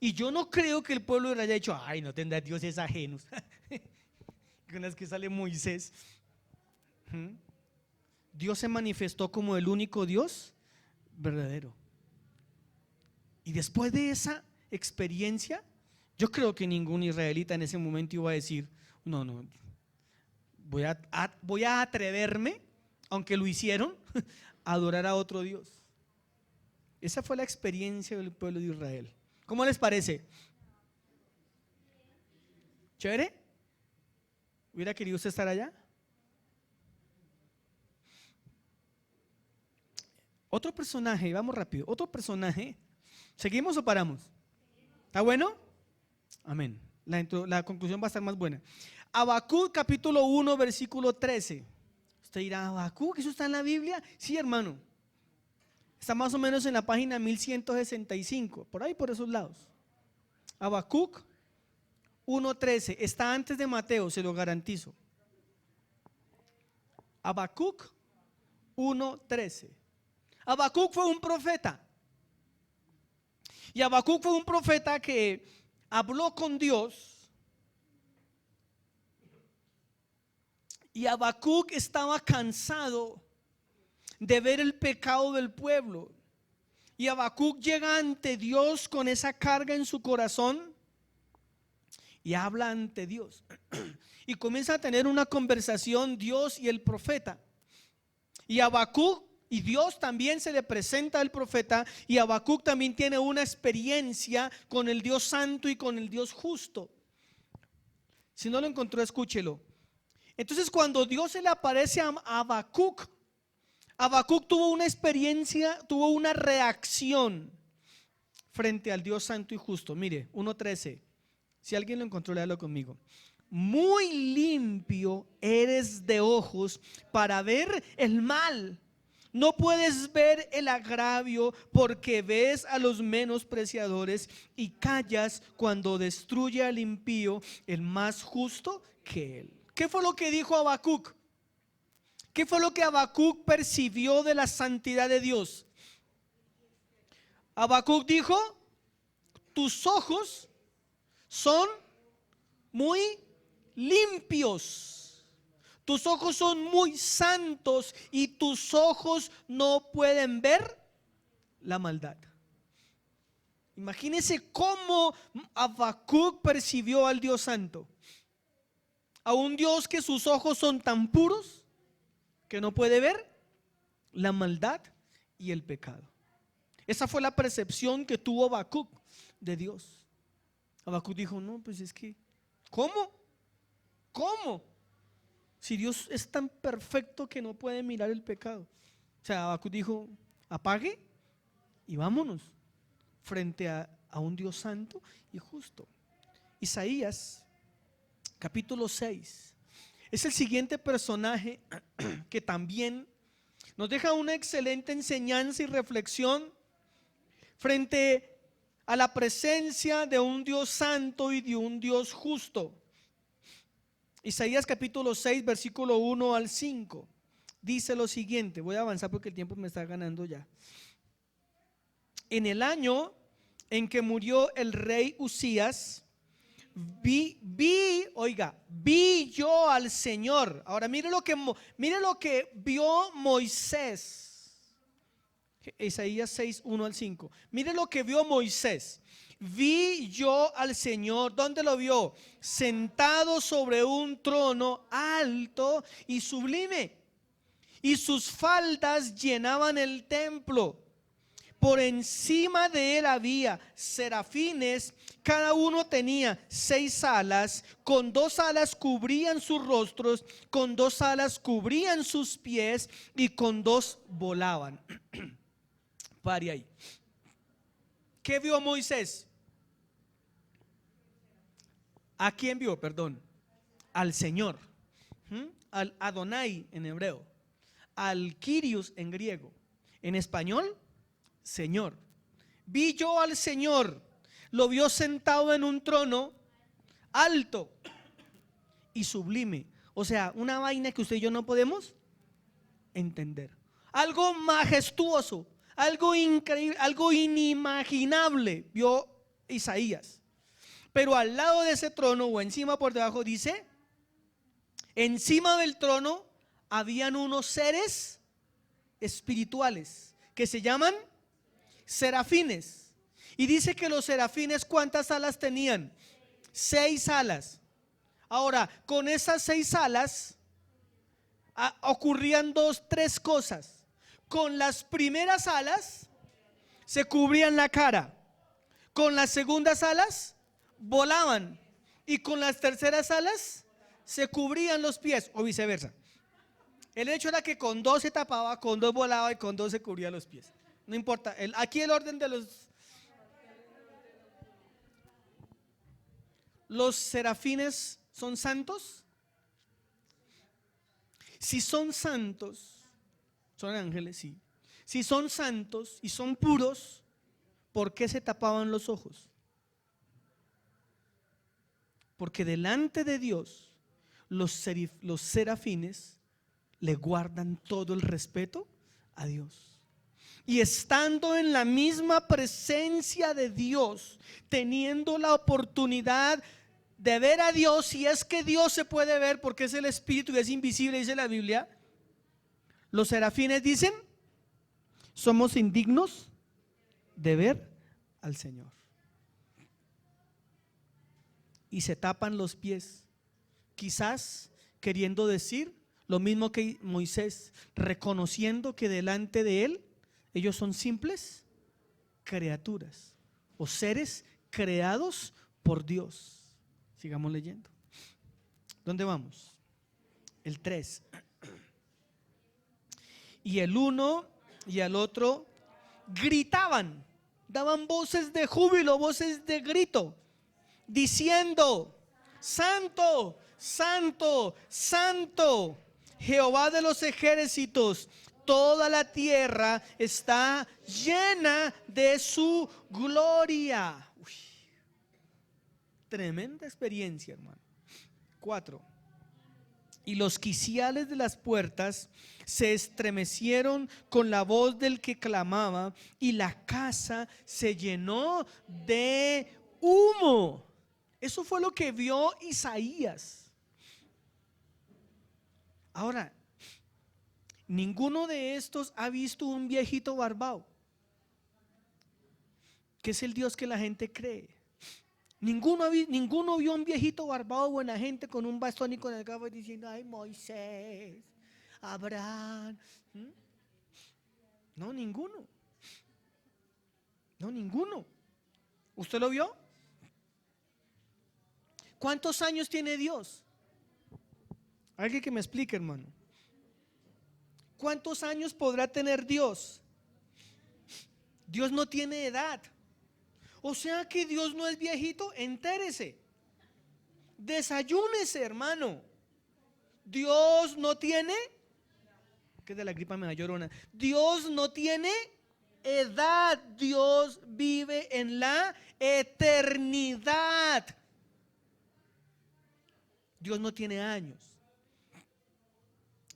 Y yo no creo que el pueblo le haya dicho: ay, no tendrá dioses ajenos. Con las que sale Moisés. Dios se manifestó como el único Dios verdadero. Y después de esa experiencia, yo creo que ningún israelita en ese momento iba a decir: no, voy a atreverme, aunque lo hicieron, a adorar a otro Dios. Esa fue la experiencia del pueblo de Israel. ¿Cómo les parece? ¿Chévere? ¿Hubiera querido usted estar allá? Otro personaje, vamos rápido, otro personaje. ¿Seguimos o paramos? ¿Está bueno? Amén. La conclusión va a estar más buena. Habacuc capítulo 1 versículo 13. Usted dirá: ¿Habacuc eso está en la Biblia? Sí, hermano. Está más o menos en la página 1165, por ahí, por esos lados. Habacuc 1:13. Está antes de Mateo, se lo garantizo. Habacuc 1:13. Habacuc fue un profeta. Y Habacuc fue un profeta que habló con Dios. Y Habacuc estaba cansado de ver el pecado del pueblo. Y Habacuc llega ante Dios con esa carga en su corazón y habla ante Dios. Y comienza a tener una conversación Dios y el profeta. Y Habacuc y Dios también se le presenta al profeta, y Habacuc también tiene una experiencia con el Dios santo y con el Dios justo. Si no lo encontró, escúchelo. Entonces, cuando Dios se le aparece a Habacuc, Habacuc tuvo una experiencia, tuvo una reacción frente al Dios santo y justo. Mire, 1:13. Si alguien lo encontró, léalo conmigo. Muy limpio eres de ojos para ver el mal. No puedes ver el agravio, porque ves a los menospreciadores y callas cuando destruye al impío, el más justo que él. ¿Qué fue lo que dijo Habacuc? ¿Qué fue lo que Habacuc percibió de la santidad de Dios? Habacuc dijo: tus ojos son muy limpios. Tus ojos son muy santos y tus ojos no pueden ver la maldad. Imagínense cómo Habacuc percibió al Dios santo. A un Dios que sus ojos son tan puros que no puede ver la maldad y el pecado. Esa fue la percepción que tuvo Habacuc de Dios. Habacuc dijo: no, pues es que, ¿cómo? Si Dios es tan perfecto que no puede mirar el pecado. O sea, Habacuc dijo: apague y vámonos frente a un Dios santo y justo. Isaías capítulo 6 es el siguiente personaje que también nos deja una excelente enseñanza y reflexión frente a la presencia de un Dios santo y de un Dios justo. Isaías capítulo 6 versículo 1 al 5 dice lo siguiente. Voy a avanzar porque el tiempo me está ganando ya. En el año en que murió el rey Usías, vi yo al Señor. Ahora mire lo que vio Moisés. Isaías 6, 1 al 5. Mire lo que vio Moisés. Vi yo al Señor. ¿Dónde lo vio? Sentado sobre un trono alto y sublime, y sus faldas llenaban el templo. Por encima de él había serafines, cada uno tenía 6 alas, con 2 alas cubrían sus rostros, con 2 alas cubrían sus pies y con 2 volaban. Pare ahí. ¿Qué vio Moisés? ¿A quién vio? Perdón. Al Señor. Al Adonai en hebreo. Al Kyrios en griego. En español, Señor. Vi yo al Señor, lo vio sentado en un trono alto y sublime. O sea, una vaina que usted y yo no podemos entender. Algo majestuoso, algo increíble, algo inimaginable vio Isaías. Pero al lado de ese trono, o encima por debajo, dice, encima del trono habían unos seres espirituales que se llaman serafines. Y dice que los serafines, ¿cuántas alas tenían? 6 alas. Ahora, con esas 6 alas ocurrían 3 cosas. Con las primeras alas se cubrían la cara. Con las segundas alas volaban. Y con las terceras alas se cubrían los pies, o viceversa. El hecho era que con 2 se tapaba, con 2 volaba y con 2 se cubría los pies. No importa, aquí el orden de los serafines son santos. Si son santos, son ángeles, sí. Si son santos y son puros, ¿por qué se tapaban los ojos? Porque delante de Dios los serafines le guardan todo el respeto a Dios. Y estando en la misma presencia de Dios, teniendo la oportunidad de ver a Dios, si es que Dios se puede ver porque es el Espíritu y es invisible, dice la Biblia, los serafines dicen, somos indignos de ver al Señor. Y se tapan los pies, quizás queriendo decir lo mismo que Moisés, reconociendo que delante de él ellos son simples criaturas o seres creados por Dios. Sigamos leyendo. ¿Dónde vamos? El 3. Y el uno y el otro gritaban, daban voces de júbilo, voces de grito, diciendo, Santo, Santo, Santo, Jehová de los ejércitos, toda la tierra está llena de su gloria. Uy, tremenda experiencia, hermano. 4. Y los quiciales de las puertas se estremecieron con la voz del que clamaba, y la casa se llenó de humo. Eso fue lo que vio Isaías. Ahora, ninguno de estos ha visto un viejito barbado, que es el Dios que la gente cree. Ninguno vio un viejito barbado, buena gente, con un bastón y con el café diciendo, ay, Moisés, Abraham. No, ninguno. No, ninguno. ¿Usted lo vio? ¿Cuántos años tiene Dios? Alguien que me explique, hermano. ¿Cuántos años podrá tener Dios? Dios no tiene edad. O sea que Dios no es viejito. Entérese, desayúnese, hermano. Dios no tiene, que de la gripa me da llorona. Dios no tiene edad. Dios vive en la eternidad. Dios no tiene años.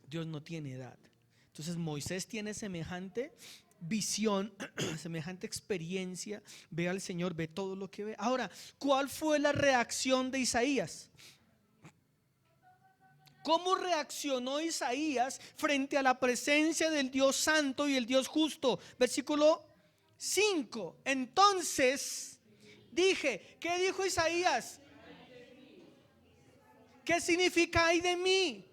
Dios no tiene edad. Entonces Moisés tiene semejante visión, semejante experiencia, ve al Señor, ve todo lo que ve. Ahora, ¿cuál fue la reacción de Isaías? ¿Cómo reaccionó Isaías frente a la presencia del Dios santo y el Dios justo? Versículo 5. Entonces dije, ¿qué dijo Isaías? ¿Qué significa ay de mí?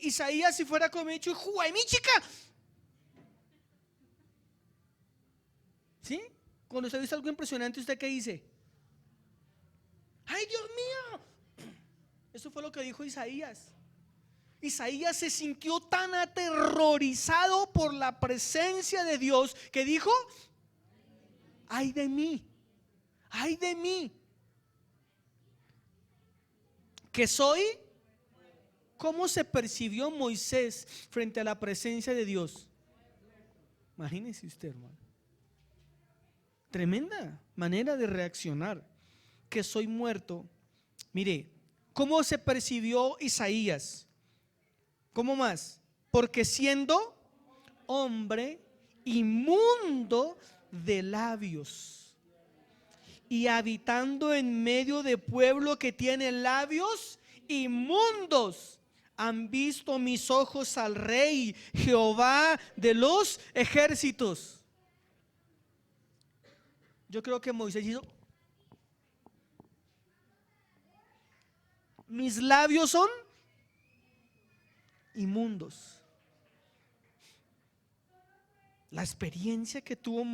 Isaías, si fuera conmigo, dicho, ¡juay, mi chica! ¿Sí? Cuando usted dice algo impresionante, ¿usted qué dice? ¡Ay, Dios mío! Eso fue lo que dijo Isaías. Isaías se sintió tan aterrorizado por la presencia de Dios que dijo: ¡ay de mí! ¡Ay de mí! ¿Qué soy? ¿Cómo se percibió Moisés frente a la presencia de Dios? Imagínese usted, hermano. Tremenda manera de reaccionar. Que soy muerto. Mire, ¿cómo se percibió Isaías? ¿Cómo más? Porque siendo hombre inmundo de labios y habitando en medio de pueblo que tiene labios inmundos, han visto mis ojos al Rey, Jehová de los ejércitos. Yo creo que Moisés hizo: mis labios son inmundos. La experiencia que tuvo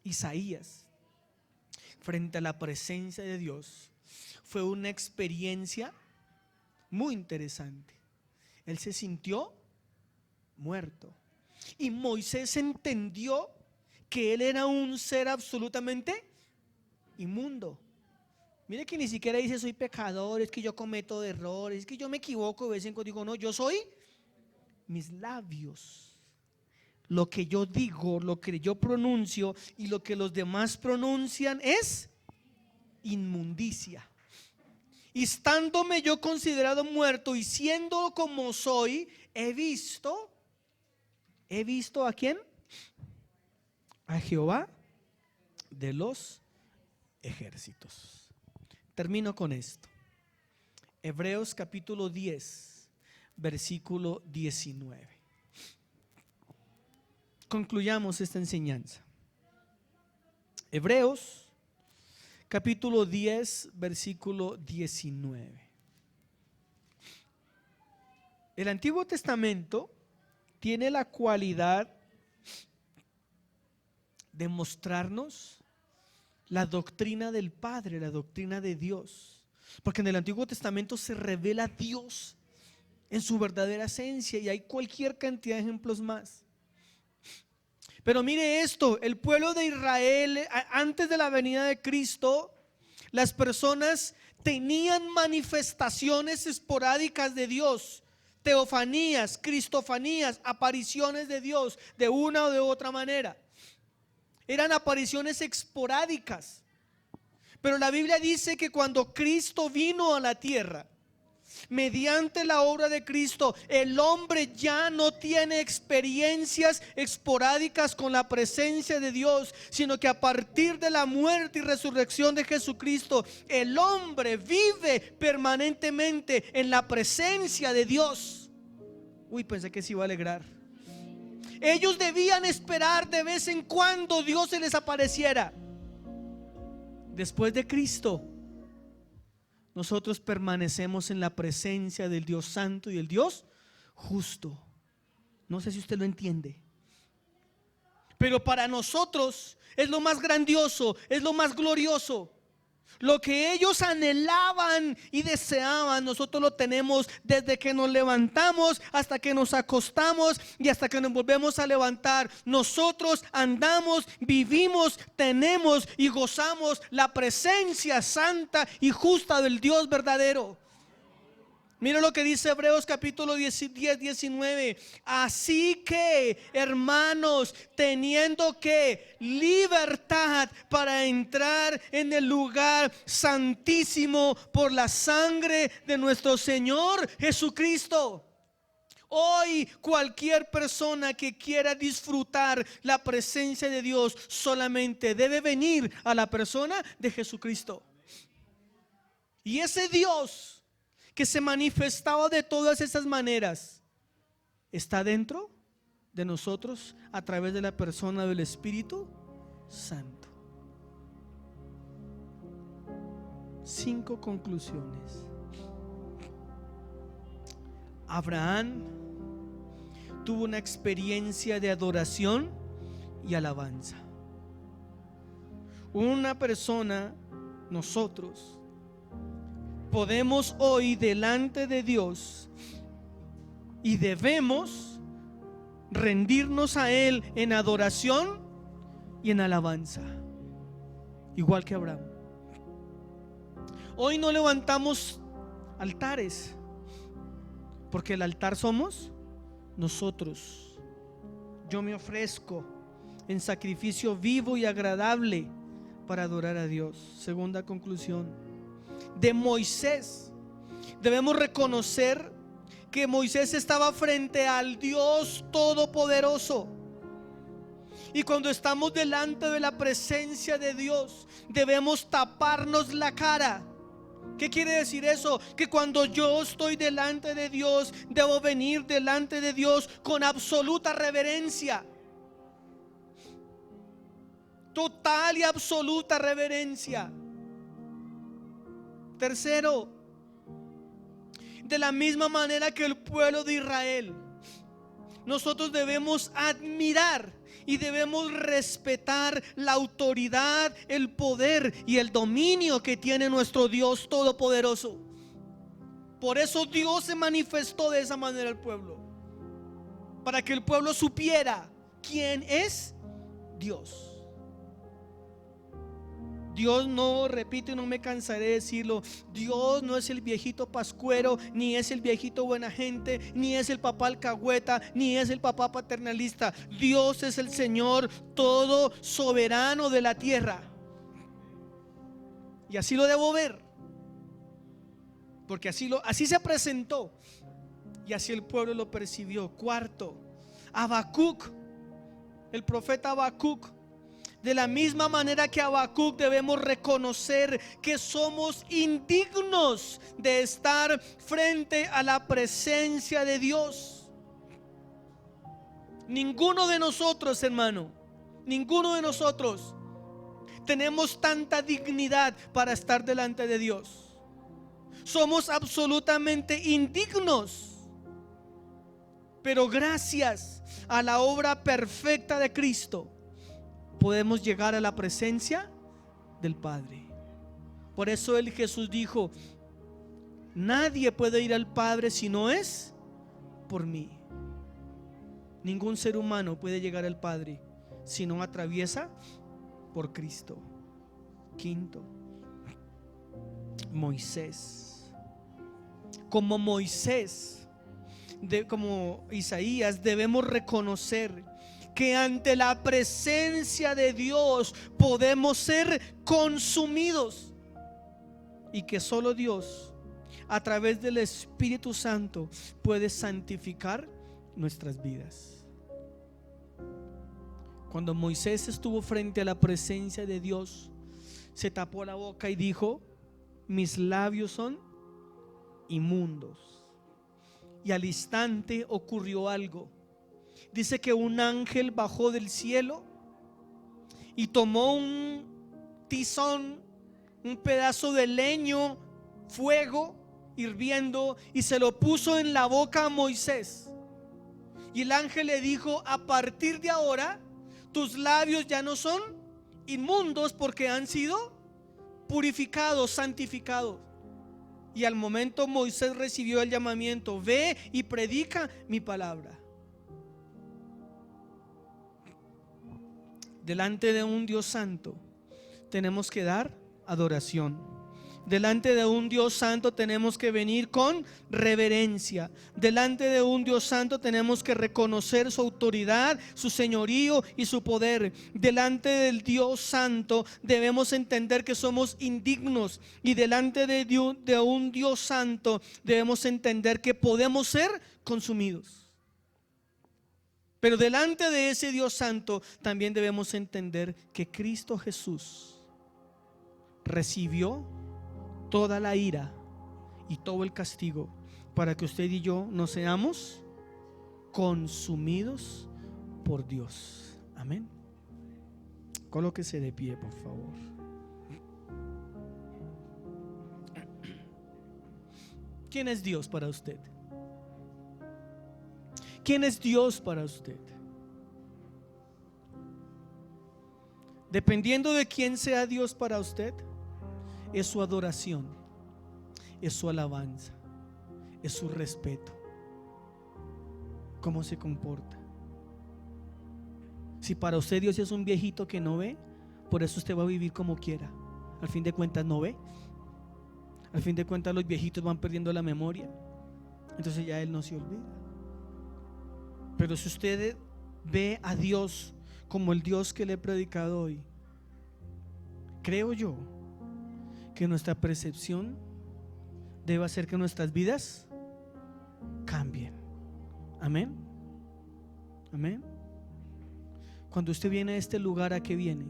Isaías frente a la presencia de Dios fue una experiencia muy interesante. Él se sintió muerto y Moisés entendió que él era un ser absolutamente inmundo. Mire que ni siquiera dice soy pecador, es que yo cometo errores, es que yo me equivoco de vez en cuando. Digo, no, yo soy mis labios, lo que yo digo, lo que yo pronuncio y lo que los demás pronuncian es inmundicia. Y estándome yo considerado muerto y siendo como soy, he visto ¿a quién? A Jehová de los ejércitos. Termino con esto. Hebreos capítulo 10, versículo 19. Concluyamos esta enseñanza. Hebreos capítulo 10, versículo 19. El Antiguo Testamento tiene la cualidad de mostrarnos la doctrina del Padre, la doctrina de Dios, porque en el Antiguo Testamento se revela Dios en su verdadera esencia y hay cualquier cantidad de ejemplos más. Pero mire esto, el pueblo de Israel antes de la venida de Cristo, las personas tenían manifestaciones esporádicas de Dios, teofanías, cristofanías, apariciones de Dios de una o de otra manera. Eran apariciones esporádicas. Pero la Biblia dice que cuando Cristo vino a la tierra, mediante la obra de Cristo, el hombre ya no tiene experiencias esporádicas con la presencia de Dios, sino que a partir de la muerte y resurrección de Jesucristo, el hombre vive permanentemente en la presencia de Dios. Uy, pensé que se iba a alegrar. Ellos debían esperar de vez en cuando Dios se les apareciera. Después de Cristo, nosotros permanecemos en la presencia del Dios Santo y el Dios justo. No sé si usted lo entiende, pero para nosotros es lo más grandioso, es lo más glorioso. Lo que ellos anhelaban y deseaban, nosotros lo tenemos desde que nos levantamos hasta que nos acostamos y hasta que nos volvemos a levantar. Nosotros andamos, vivimos, tenemos y gozamos la presencia santa y justa del Dios verdadero. Mira lo que dice Hebreos capítulo 10, 19. Así que, hermanos, teniendo que libertad para entrar en el lugar santísimo por la sangre de nuestro Señor Jesucristo. Hoy cualquier persona que quiera disfrutar la presencia de Dios solamente debe venir a la persona de Jesucristo. Y ese Dios que se manifestaba de todas esas maneras está dentro de nosotros a través de la persona del Espíritu Santo. 5 conclusiones. Abraham tuvo una experiencia de adoración y alabanza. Una persona, nosotros, podemos hoy delante de Dios y debemos rendirnos a Él en adoración y en alabanza, igual que Abraham. Hoy no levantamos altares, porque el altar somos nosotros. Yo me ofrezco en sacrificio vivo y agradable para adorar a Dios. Segunda conclusión de Moisés: debemos reconocer que Moisés estaba frente al Dios Todopoderoso. Y cuando estamos delante de la presencia de Dios, debemos taparnos la cara. ¿Qué quiere decir eso? Que cuando yo estoy delante de Dios, debo venir delante de Dios con absoluta reverencia. Total y absoluta reverencia. Tercero, de la misma manera que el pueblo de Israel, nosotros debemos admirar y debemos respetar la autoridad, el poder y el dominio que tiene nuestro Dios Todopoderoso. Por eso Dios se manifestó de esa manera al pueblo, para que el pueblo supiera quién es Dios. Dios no, repito y no me cansaré de decirlo, Dios no es el viejito pascuero, ni es el viejito buena gente, ni es el papá alcahueta, ni es el papá paternalista. Dios es el Señor todo soberano de la tierra. Y así lo debo ver, porque así se presentó y así el pueblo lo percibió. Cuarto, Habacuc, el profeta Habacuc. De la misma manera que Habacuc, debemos reconocer que somos indignos de estar frente a la presencia de Dios. Ninguno de nosotros, hermano, ninguno de nosotros tenemos tanta dignidad para estar delante de Dios. Somos absolutamente indignos. Pero gracias a la obra perfecta de Cristo, podemos llegar a la presencia del Padre. Por eso Jesús dijo: nadie puede ir al Padre si no es por mí. Ningún ser humano puede llegar al Padre si no atraviesa por Cristo. Quinto, Moisés. Como Moisés, como Isaías, debemos reconocer que ante la presencia de Dios podemos ser consumidos, y que solo Dios, a través del Espíritu Santo, puede santificar nuestras vidas. Cuando Moisés estuvo frente a la presencia de Dios, se tapó la boca y dijo: mis labios son inmundos. Y al instante ocurrió algo. Dice que un ángel bajó del cielo y tomó un tizón, un pedazo de leño, fuego hirviendo, y se lo puso en la boca a Moisés. Y el ángel le dijo: a partir de ahora tus labios ya no son inmundos, porque han sido purificados, santificados. Y al momento Moisés recibió el llamamiento: ve y predica mi palabra. Delante de un Dios santo tenemos que dar adoración. Delante de un Dios santo tenemos que venir con reverencia. Delante de un Dios santo tenemos que reconocer su autoridad, su señorío y su poder. Delante del Dios santo debemos entender que somos indignos, y delante de un Dios santo debemos entender que podemos ser consumidos. Pero delante de ese Dios santo también debemos entender que Cristo Jesús recibió toda la ira y todo el castigo para que usted y yo no seamos consumidos por Dios. Amén. Colóquese de pie, por favor. ¿Quién es Dios para usted? ¿Quién es Dios para usted? Dependiendo de quién sea Dios para usted, es su adoración, es su alabanza, es su respeto, cómo se comporta. Si para usted Dios es un viejito que no ve, por eso usted va a vivir como quiera. Al fin de cuentas no ve. Al fin de cuentas los viejitos van perdiendo la memoria. Entonces ya Él no se olvida. Pero si usted ve a Dios como el Dios que le he predicado hoy, creo yo que nuestra percepción debe hacer que nuestras vidas cambien. Amén. Amén. Cuando usted viene a este lugar, ¿a qué viene?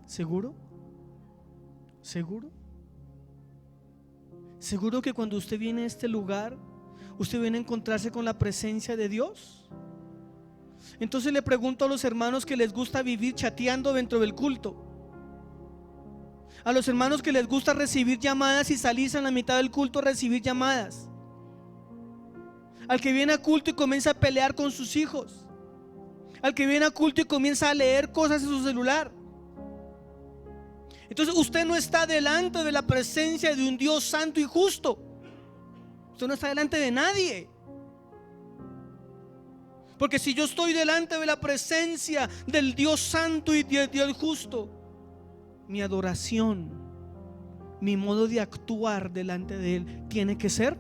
¿Seguro? ¿Seguro? ¿Seguro que cuando usted viene a este lugar, usted viene a encontrarse con la presencia de Dios? Entonces le pregunto a los hermanos que les gusta vivir chateando dentro del culto, a los hermanos que les gusta recibir llamadas y salirse en la mitad del culto a recibir llamadas, al que viene a culto y comienza a pelear con sus hijos, al que viene a culto y comienza a leer cosas en su celular. Entonces usted no está delante de la presencia de un Dios santo y justo. Usted no está delante de nadie. Porque si yo estoy delante de la presencia del Dios santo y del Dios justo, mi adoración, mi modo de actuar delante de Él tiene que ser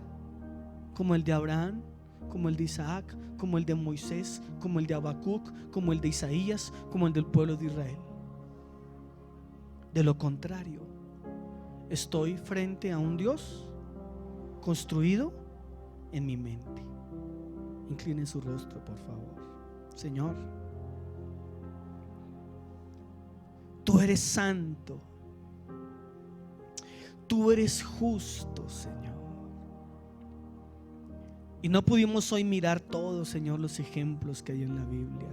como el de Abraham, como el de Isaac, como el de Moisés, como el de Habacuc, como el de Isaías, como el del pueblo de Israel. De lo contrario, estoy frente a un Dios construido en mi mente. Incline su rostro, por favor. Señor, tú eres santo, tú eres justo, Señor. Y no pudimos hoy mirar todos, Señor, los ejemplos que hay en la Biblia.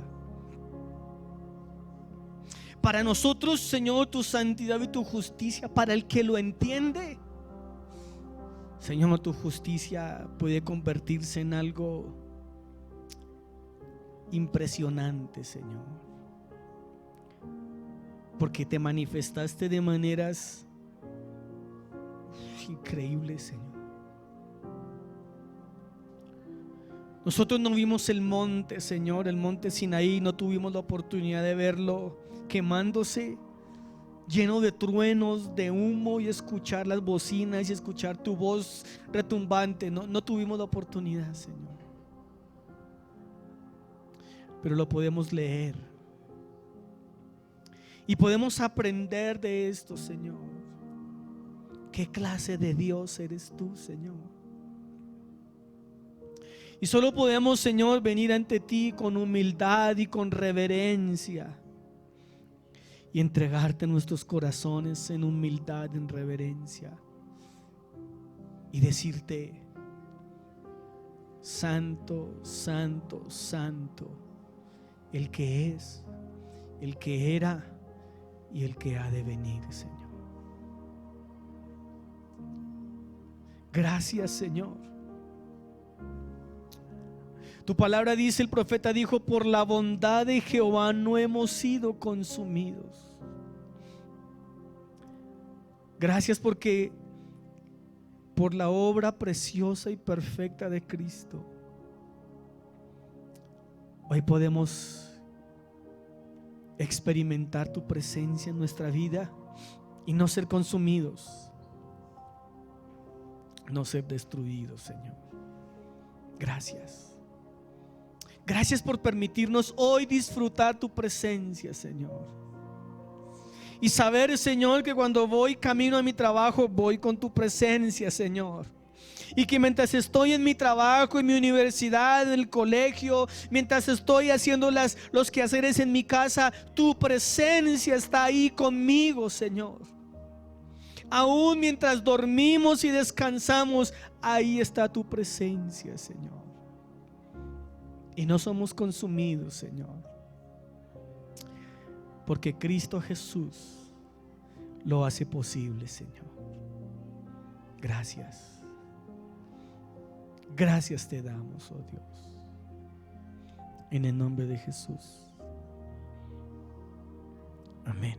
Para nosotros, Señor, tu santidad y tu justicia, para el que lo entiende, Señor, tu justicia puede convertirse en algo impresionante, Señor, porque te manifestaste de maneras increíbles, Señor. Nosotros no vimos el monte, Señor, el monte Sinaí, no tuvimos la oportunidad de verlo quemándose, lleno de truenos, de humo, y escuchar las bocinas y escuchar tu voz retumbante. No tuvimos la oportunidad, Señor, pero lo podemos leer y podemos aprender de esto, Señor. ¿Qué clase de Dios eres tú, Señor? Y solo podemos, Señor, venir ante ti con humildad y con reverencia y entregarte nuestros corazones en humildad, en reverencia, y decirte: santo, santo, santo, el que es, el que era y el que ha de venir, Señor. Gracias, Señor. Tu palabra dice, el profeta dijo: por la bondad de Jehová no hemos sido consumidos. Gracias porque por la obra preciosa y perfecta de Cristo, hoy podemos experimentar tu presencia en nuestra vida y no ser consumidos, no ser destruidos, Señor. Gracias. Gracias por permitirnos hoy disfrutar tu presencia, Señor. Y saber, Señor, que cuando voy camino a mi trabajo, voy con tu presencia, Señor. Y que mientras estoy en mi trabajo, en mi universidad, en el colegio, mientras estoy haciendo los quehaceres en mi casa, tu presencia está ahí conmigo, Señor. Aún mientras dormimos y descansamos, ahí está tu presencia, Señor. Y no somos consumidos, Señor, porque Cristo Jesús lo hace posible, Señor. Gracias. Gracias te damos, oh Dios. en el nombre de Jesús. Amén.